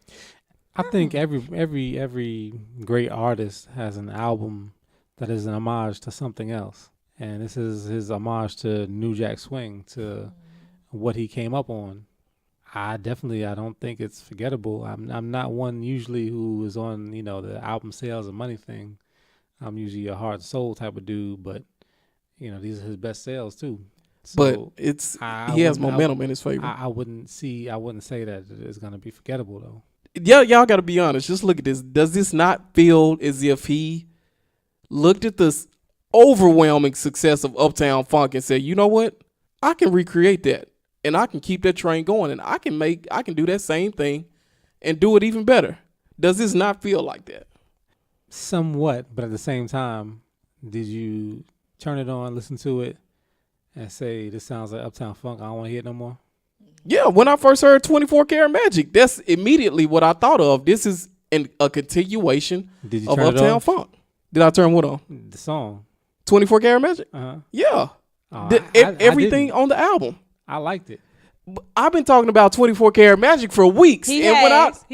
[SPEAKER 3] I think every great artist has an album that is an homage to something else. And this is his homage to New Jack Swing, to what he came up on. I don't think it's forgettable. I'm not one usually who is on, the album sales and money thing. I'm usually a heart and soul type of dude, but these are his best sales too. So
[SPEAKER 1] but he has momentum in his favor.
[SPEAKER 3] I wouldn't say that it's gonna be forgettable though.
[SPEAKER 1] Yeah, y'all gotta be honest. Just look at this. Does this not feel as if he looked at this overwhelming success of Uptown Funk and said, you know what? I can recreate that and I can keep that train going and I can do that same thing and do it even better. Does this not feel like that?
[SPEAKER 3] Somewhat, but at the same time, did you turn it on, listen to it, and say, this sounds like Uptown Funk, I don't want to hear it no more?
[SPEAKER 1] Yeah, when I first heard 24 Karat Magic, that's immediately what I thought of. This is a continuation
[SPEAKER 3] Did you
[SPEAKER 1] of
[SPEAKER 3] turn it
[SPEAKER 1] Uptown
[SPEAKER 3] off?
[SPEAKER 1] Funk. Did I turn what on?
[SPEAKER 3] The song.
[SPEAKER 1] 24 Karat Magic?
[SPEAKER 3] Uh-huh.
[SPEAKER 1] Yeah.
[SPEAKER 3] Oh,
[SPEAKER 1] Everything
[SPEAKER 3] didn't.
[SPEAKER 1] on the album.
[SPEAKER 3] I liked it.
[SPEAKER 1] I've been talking about 24 Karat Magic for weeks.
[SPEAKER 2] He
[SPEAKER 1] and
[SPEAKER 2] has.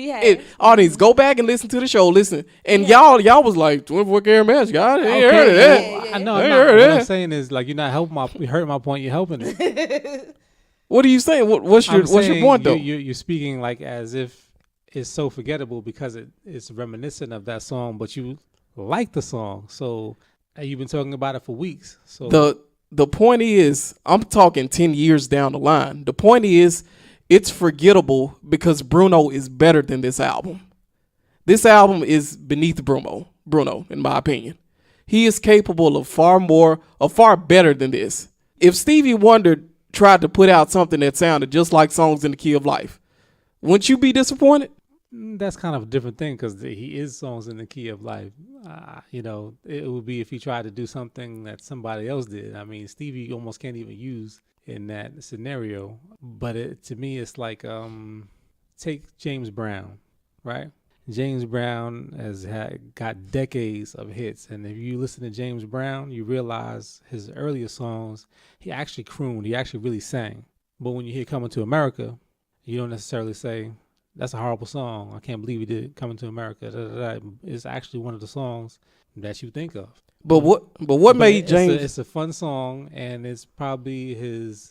[SPEAKER 1] Audience, go back and listen to the show. Listen. And y'all was like, 24 Karat Magic. I ain't heard of that.
[SPEAKER 2] Yeah.
[SPEAKER 3] I know.
[SPEAKER 1] I
[SPEAKER 3] I'm
[SPEAKER 1] ain't
[SPEAKER 3] not,
[SPEAKER 1] heard of
[SPEAKER 3] what
[SPEAKER 1] that.
[SPEAKER 3] I'm saying is like you're not helping you hurt my point. You're helping it.
[SPEAKER 1] What are you saying? What's your point, though?
[SPEAKER 3] You're speaking like as if it's so forgettable because it's reminiscent of that song, but you like the song. So you've been talking about it for weeks. So
[SPEAKER 1] The point is, I'm talking 10 years down the line. The point is, it's forgettable because Bruno is better than this album. This album is beneath Bruno, in my opinion. He is capable of far better than this. If Stevie Wonder tried to put out something that sounded just like Songs in the Key of Life, wouldn't you be disappointed?
[SPEAKER 3] that's kind of a different thing because he is songs in the key of life. It would be if he tried to do something that somebody else did. I mean, Stevie almost can't even use in that scenario. But to me, it's like take James Brown, right? James Brown has got decades of hits, and if you listen to James Brown, you realize his earlier songs, he actually crooned, he actually really sang. But when you hear Coming to America, you don't necessarily say, that's a horrible song. I can't believe he did Coming to America. Da, da, da. It's actually one of the songs that you think of.
[SPEAKER 1] But what made James?
[SPEAKER 3] It's a fun song, and it's probably his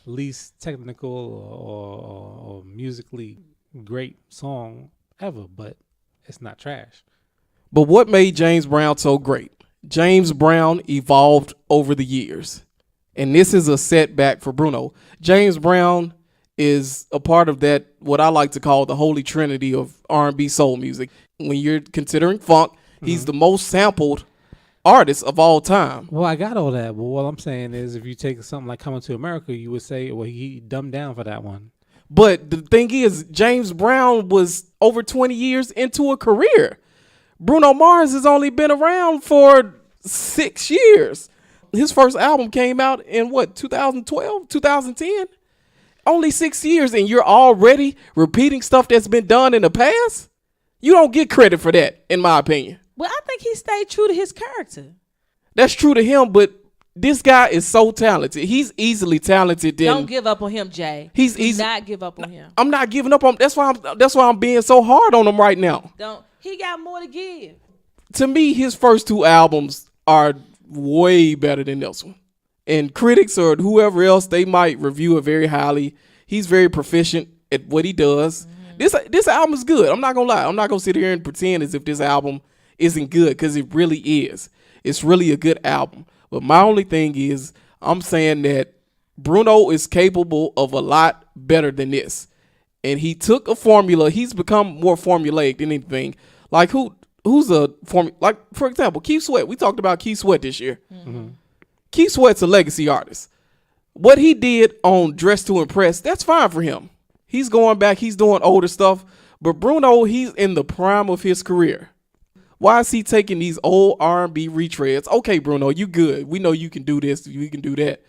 [SPEAKER 3] least technical or musically great song ever, but it's not trash.
[SPEAKER 1] But what made James Brown so great? James Brown evolved over the years, and this is a setback for Bruno. James Brown is a part of that, what I like to call the holy trinity of R&B soul music. When you're considering funk, he's the most sampled artist of all time.
[SPEAKER 3] Well, I got all that, but what I'm saying is if you take something like Coming to America, you would say, well, he dumbed down for that one.
[SPEAKER 1] But the thing is, James Brown was over 20 years into a career. Bruno Mars has only been around for 6 years. His first album came out in 2012, 2010? Only 6 years, and you're already repeating stuff that's been done in the past? You don't get credit for that, in my opinion.
[SPEAKER 2] Well, I think he stayed true to his character.
[SPEAKER 1] That's true to him, but this guy is so talented. He's easily talented.
[SPEAKER 2] Don't give up on him, Jay. Do not give up on him.
[SPEAKER 1] I'm not giving up on him. That's why I'm being so hard on him right now.
[SPEAKER 2] He got more to give.
[SPEAKER 1] To me, his first two albums are way better than this one. And critics or whoever else, they might review it very highly. He's very proficient at what he does. This album is good. I'm not gonna lie. I'm not gonna sit here and pretend as if this album isn't good, because it really is. It's really a good album. But my only thing is, I'm saying that Bruno is capable of a lot better than this. And he took a formula. He's become more formulaic than anything. Like who's a like, for example, Keith Sweat. We talked about Keith Sweat this year.
[SPEAKER 3] Mm-hmm.
[SPEAKER 1] Keith Sweat's a legacy artist. What he did on Dress to Impress, that's fine for him. He's going back. He's doing older stuff. But Bruno, he's in the prime of his career. Why is he taking these old R&B retreads? Okay, Bruno, you good. We know you can do this. You can do that.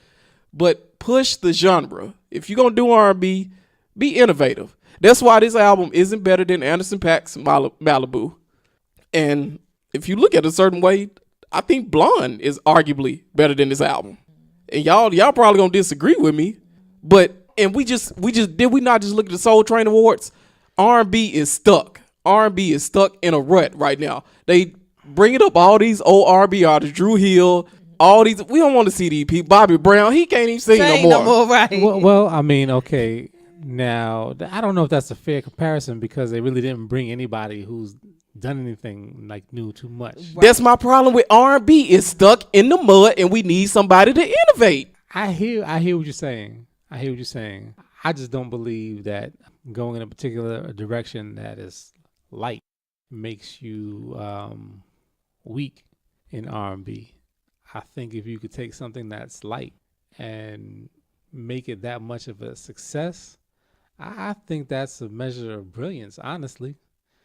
[SPEAKER 1] But push the genre. If you're going to do R&B, be innovative. That's why this album isn't better than Anderson .Paak's Malibu. And if you look at it a certain way, I think Blonde is arguably better than this album. And y'all probably going to disagree with me. But, and did we not just look at the Soul Train Awards? R&B is stuck. R&B is stuck in a rut right now. They bringing up all these old R&B artists, Drew Hill, all these. We don't want to see these people. Bobby Brown, he can't even sing no more.
[SPEAKER 2] Right?
[SPEAKER 3] Well, I mean, okay. Now, I don't know if that's a fair comparison because they really didn't bring anybody who's done anything like new too much.
[SPEAKER 1] Right. That's my problem with R&B. It's stuck in the mud, and we need somebody to innovate.
[SPEAKER 3] I hear what you're saying. I just don't believe that going in a particular direction that is light makes you weak in R&B. I think if you could take something that's light and make it that much of a success, I think that's a measure of brilliance, honestly.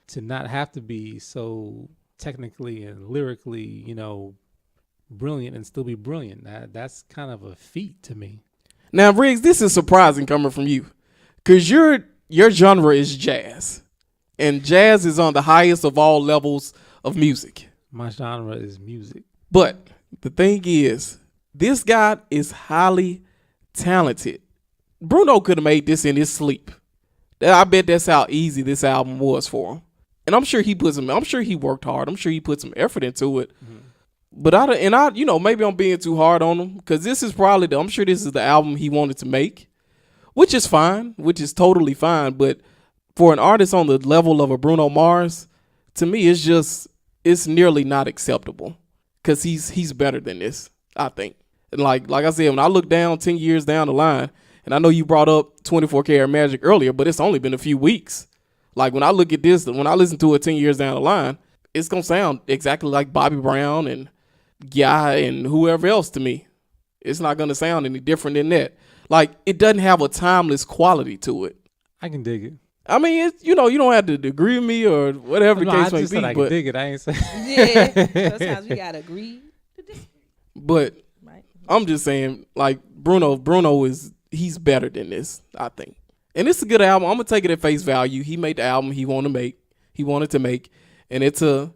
[SPEAKER 3] To not have to be so technically and lyrically, brilliant and still be brilliant. That's kind of a feat to me.
[SPEAKER 1] Now, Riggs, this is surprising coming from you, because your genre is jazz, and jazz is on the highest of all levels of music.
[SPEAKER 3] My genre is music.
[SPEAKER 1] But the thing is, this guy is highly talented. Bruno could have made this in his sleep. I bet that's how easy this album was for him. And I'm sure he worked hard. I'm sure he put some effort into it. Mm-hmm. But maybe I'm being too hard on him, because this is I'm sure this is the album he wanted to make, which is fine, which is totally fine. But for an artist on the level of a Bruno Mars, to me, it's nearly not acceptable, because he's better than this, I think. And like I said, when I look down 10 years down the line, and I know you brought up 24 Karat Magic earlier, but it's only been a few weeks. Like, when I look at this, when I listen to it 10 years down the line, it's going to sound exactly like Bobby Brown and Guy and whoever else to me. It's not going to sound any different than that. Like, it doesn't have a timeless quality to it.
[SPEAKER 3] I can dig it.
[SPEAKER 1] I mean, you don't have to agree with me or whatever the case may be.
[SPEAKER 3] Said I can dig it. I ain't saying.
[SPEAKER 2] Yeah, sometimes we got to agree.
[SPEAKER 1] But
[SPEAKER 2] right.
[SPEAKER 1] I'm just saying, like, Bruno he's better than this, I think. And it's a good album. I'm gonna take it at face value. He made the album he wanted to make, and it's a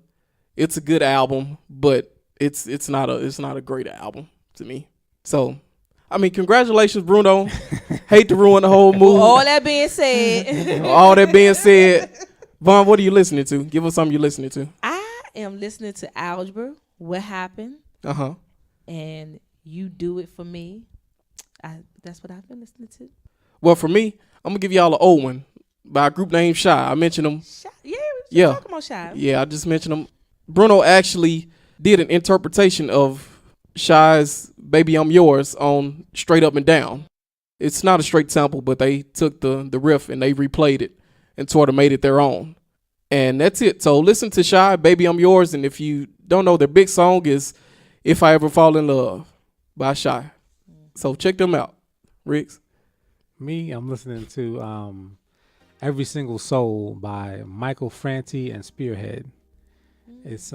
[SPEAKER 1] good album, but it's not a great album to me. So, I mean, congratulations, Bruno. Hate to ruin the whole mood.
[SPEAKER 2] All that being said,
[SPEAKER 1] Vaughn, what are you listening to? Give us something you're listening to.
[SPEAKER 2] I am listening to Algebra. What happened? And You Do It For Me. That's what I've been listening to.
[SPEAKER 1] Well, for me, I'm gonna give y'all an old one by a group named Shy. I mentioned them.
[SPEAKER 2] Shy? Yeah. Talking about Shy.
[SPEAKER 1] Yeah, I just mentioned them. Bruno actually did an interpretation of Shy's "Baby I'm Yours" on Straight Up and Down. It's not a straight sample, but they took the riff and they replayed it and sort of made it their own. And that's it. So listen to Shy, "Baby I'm Yours," and if you don't know, their big song is "If I Ever Fall in Love" by Shy. So check them out. Riggs?
[SPEAKER 3] Me, I'm listening to Every Single Soul by Michael Franti and Spearhead. It's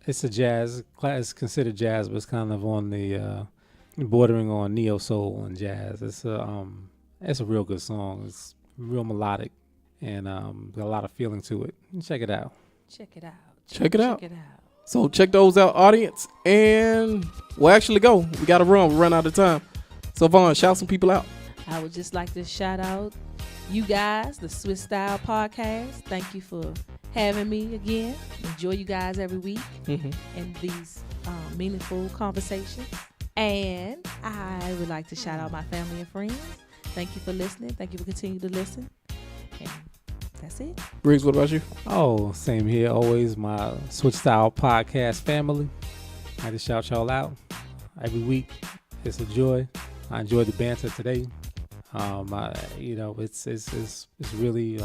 [SPEAKER 3] it's a jazz, it's considered jazz, but it's kind of on the bordering on neo soul and jazz. It's a real good song. It's real melodic and got a lot of feeling to it. Check it out.
[SPEAKER 2] Check it out.
[SPEAKER 1] Check it out. So check those out, audience, and we'll actually go. We got to run. We run out of time. So Vaughn, shout some people out.
[SPEAKER 2] I would just like to shout out you guys, the Switch Style Podcast. Thank you for having me again. Enjoy you guys every week and these meaningful conversations. And I would like to shout out my family and friends. Thank you for listening. Thank you for continuing to listen. And that's it.
[SPEAKER 1] Briggs, what about you?
[SPEAKER 3] Oh, same here. Always my Switch Style Podcast family. I just shout y'all out every week. It's a joy. I enjoyed the banter today. It's really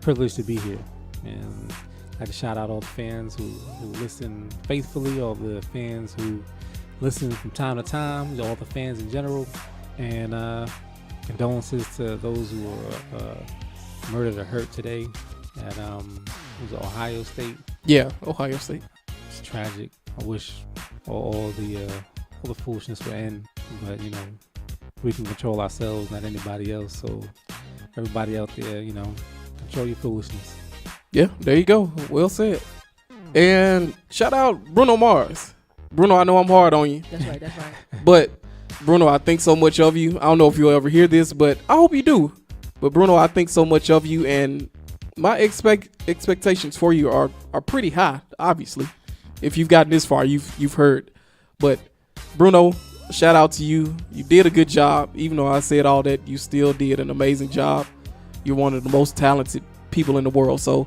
[SPEAKER 3] privileged to be here, and I just shout out all the fans who listen faithfully, all the fans who listen from time to time, all the fans in general, and condolences to those who were murdered or hurt today at was it Ohio State?
[SPEAKER 1] Yeah, Ohio State.
[SPEAKER 3] It's tragic. I wish all the foolishness would end, but we can control ourselves, not anybody else. So everybody out there, control your foolishness.
[SPEAKER 1] Yeah, there you go. Well said. And shout out Bruno Mars. Bruno, I know I'm hard on you.
[SPEAKER 2] That's right.
[SPEAKER 1] But Bruno, I think so much of you. I don't know if you'll ever hear this, but I hope you do. But Bruno, I think so much of you, and my expectations for you are pretty high, obviously. If you've gotten this far, you've heard. But Bruno, shout out to you. You did a good job. Even though I said all that, you still did an amazing job. You're one of the most talented people in the world. So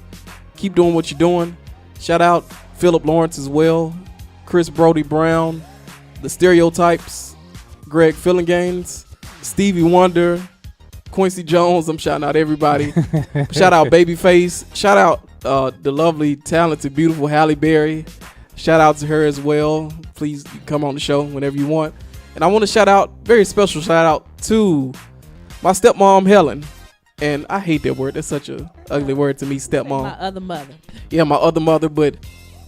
[SPEAKER 1] keep doing what you're doing. Shout out Philip Lawrence as well, Chris Brody Brown, The Stereotypes, Greg Fillinganes, Stevie Wonder, Quincy Jones. I'm shouting out everybody. Shout out Babyface. Shout out the lovely, talented, beautiful Halle Berry. Shout out to her as well. Please come on the show whenever you want. And I want to shout out, very special shout out to my stepmom, Helen. And I hate that word. That's such a ugly word to me, stepmom.
[SPEAKER 2] My other mother.
[SPEAKER 1] Yeah, my other mother, but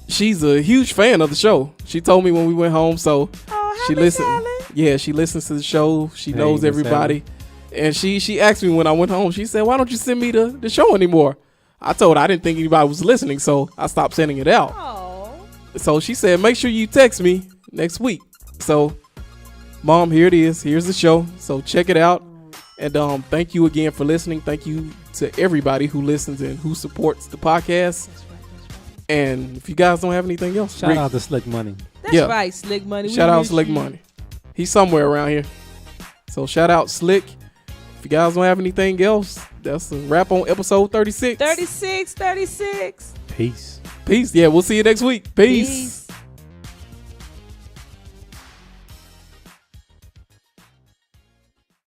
[SPEAKER 1] she's a huge fan of the show. She told me when we went home, so she listened. Yeah, she listens to the show. She knows
[SPEAKER 3] that's
[SPEAKER 1] everybody. And she asked me when I went home, she said, why don't you send me the show anymore? I told her I didn't think anybody was listening, so I stopped sending it out.
[SPEAKER 2] Oh.
[SPEAKER 1] So she said, make sure you text me next week. So, Mom, here it is. Here's the show. So check it out. And thank you again for listening. Thank you to everybody who listens and who supports the podcast.
[SPEAKER 2] That's right.
[SPEAKER 1] And if you guys don't have anything else,
[SPEAKER 3] Shout out to Slick Money.
[SPEAKER 2] That's
[SPEAKER 1] Yeah.
[SPEAKER 2] right, Slick Money. We
[SPEAKER 1] shout out
[SPEAKER 2] miss
[SPEAKER 1] Slick
[SPEAKER 2] you.
[SPEAKER 1] Money. He's somewhere around here. So shout out Slick. If you guys don't have anything else, that's a wrap on episode 36.
[SPEAKER 2] 36.
[SPEAKER 3] Peace.
[SPEAKER 1] Peace. Yeah, we'll see you next week. Peace.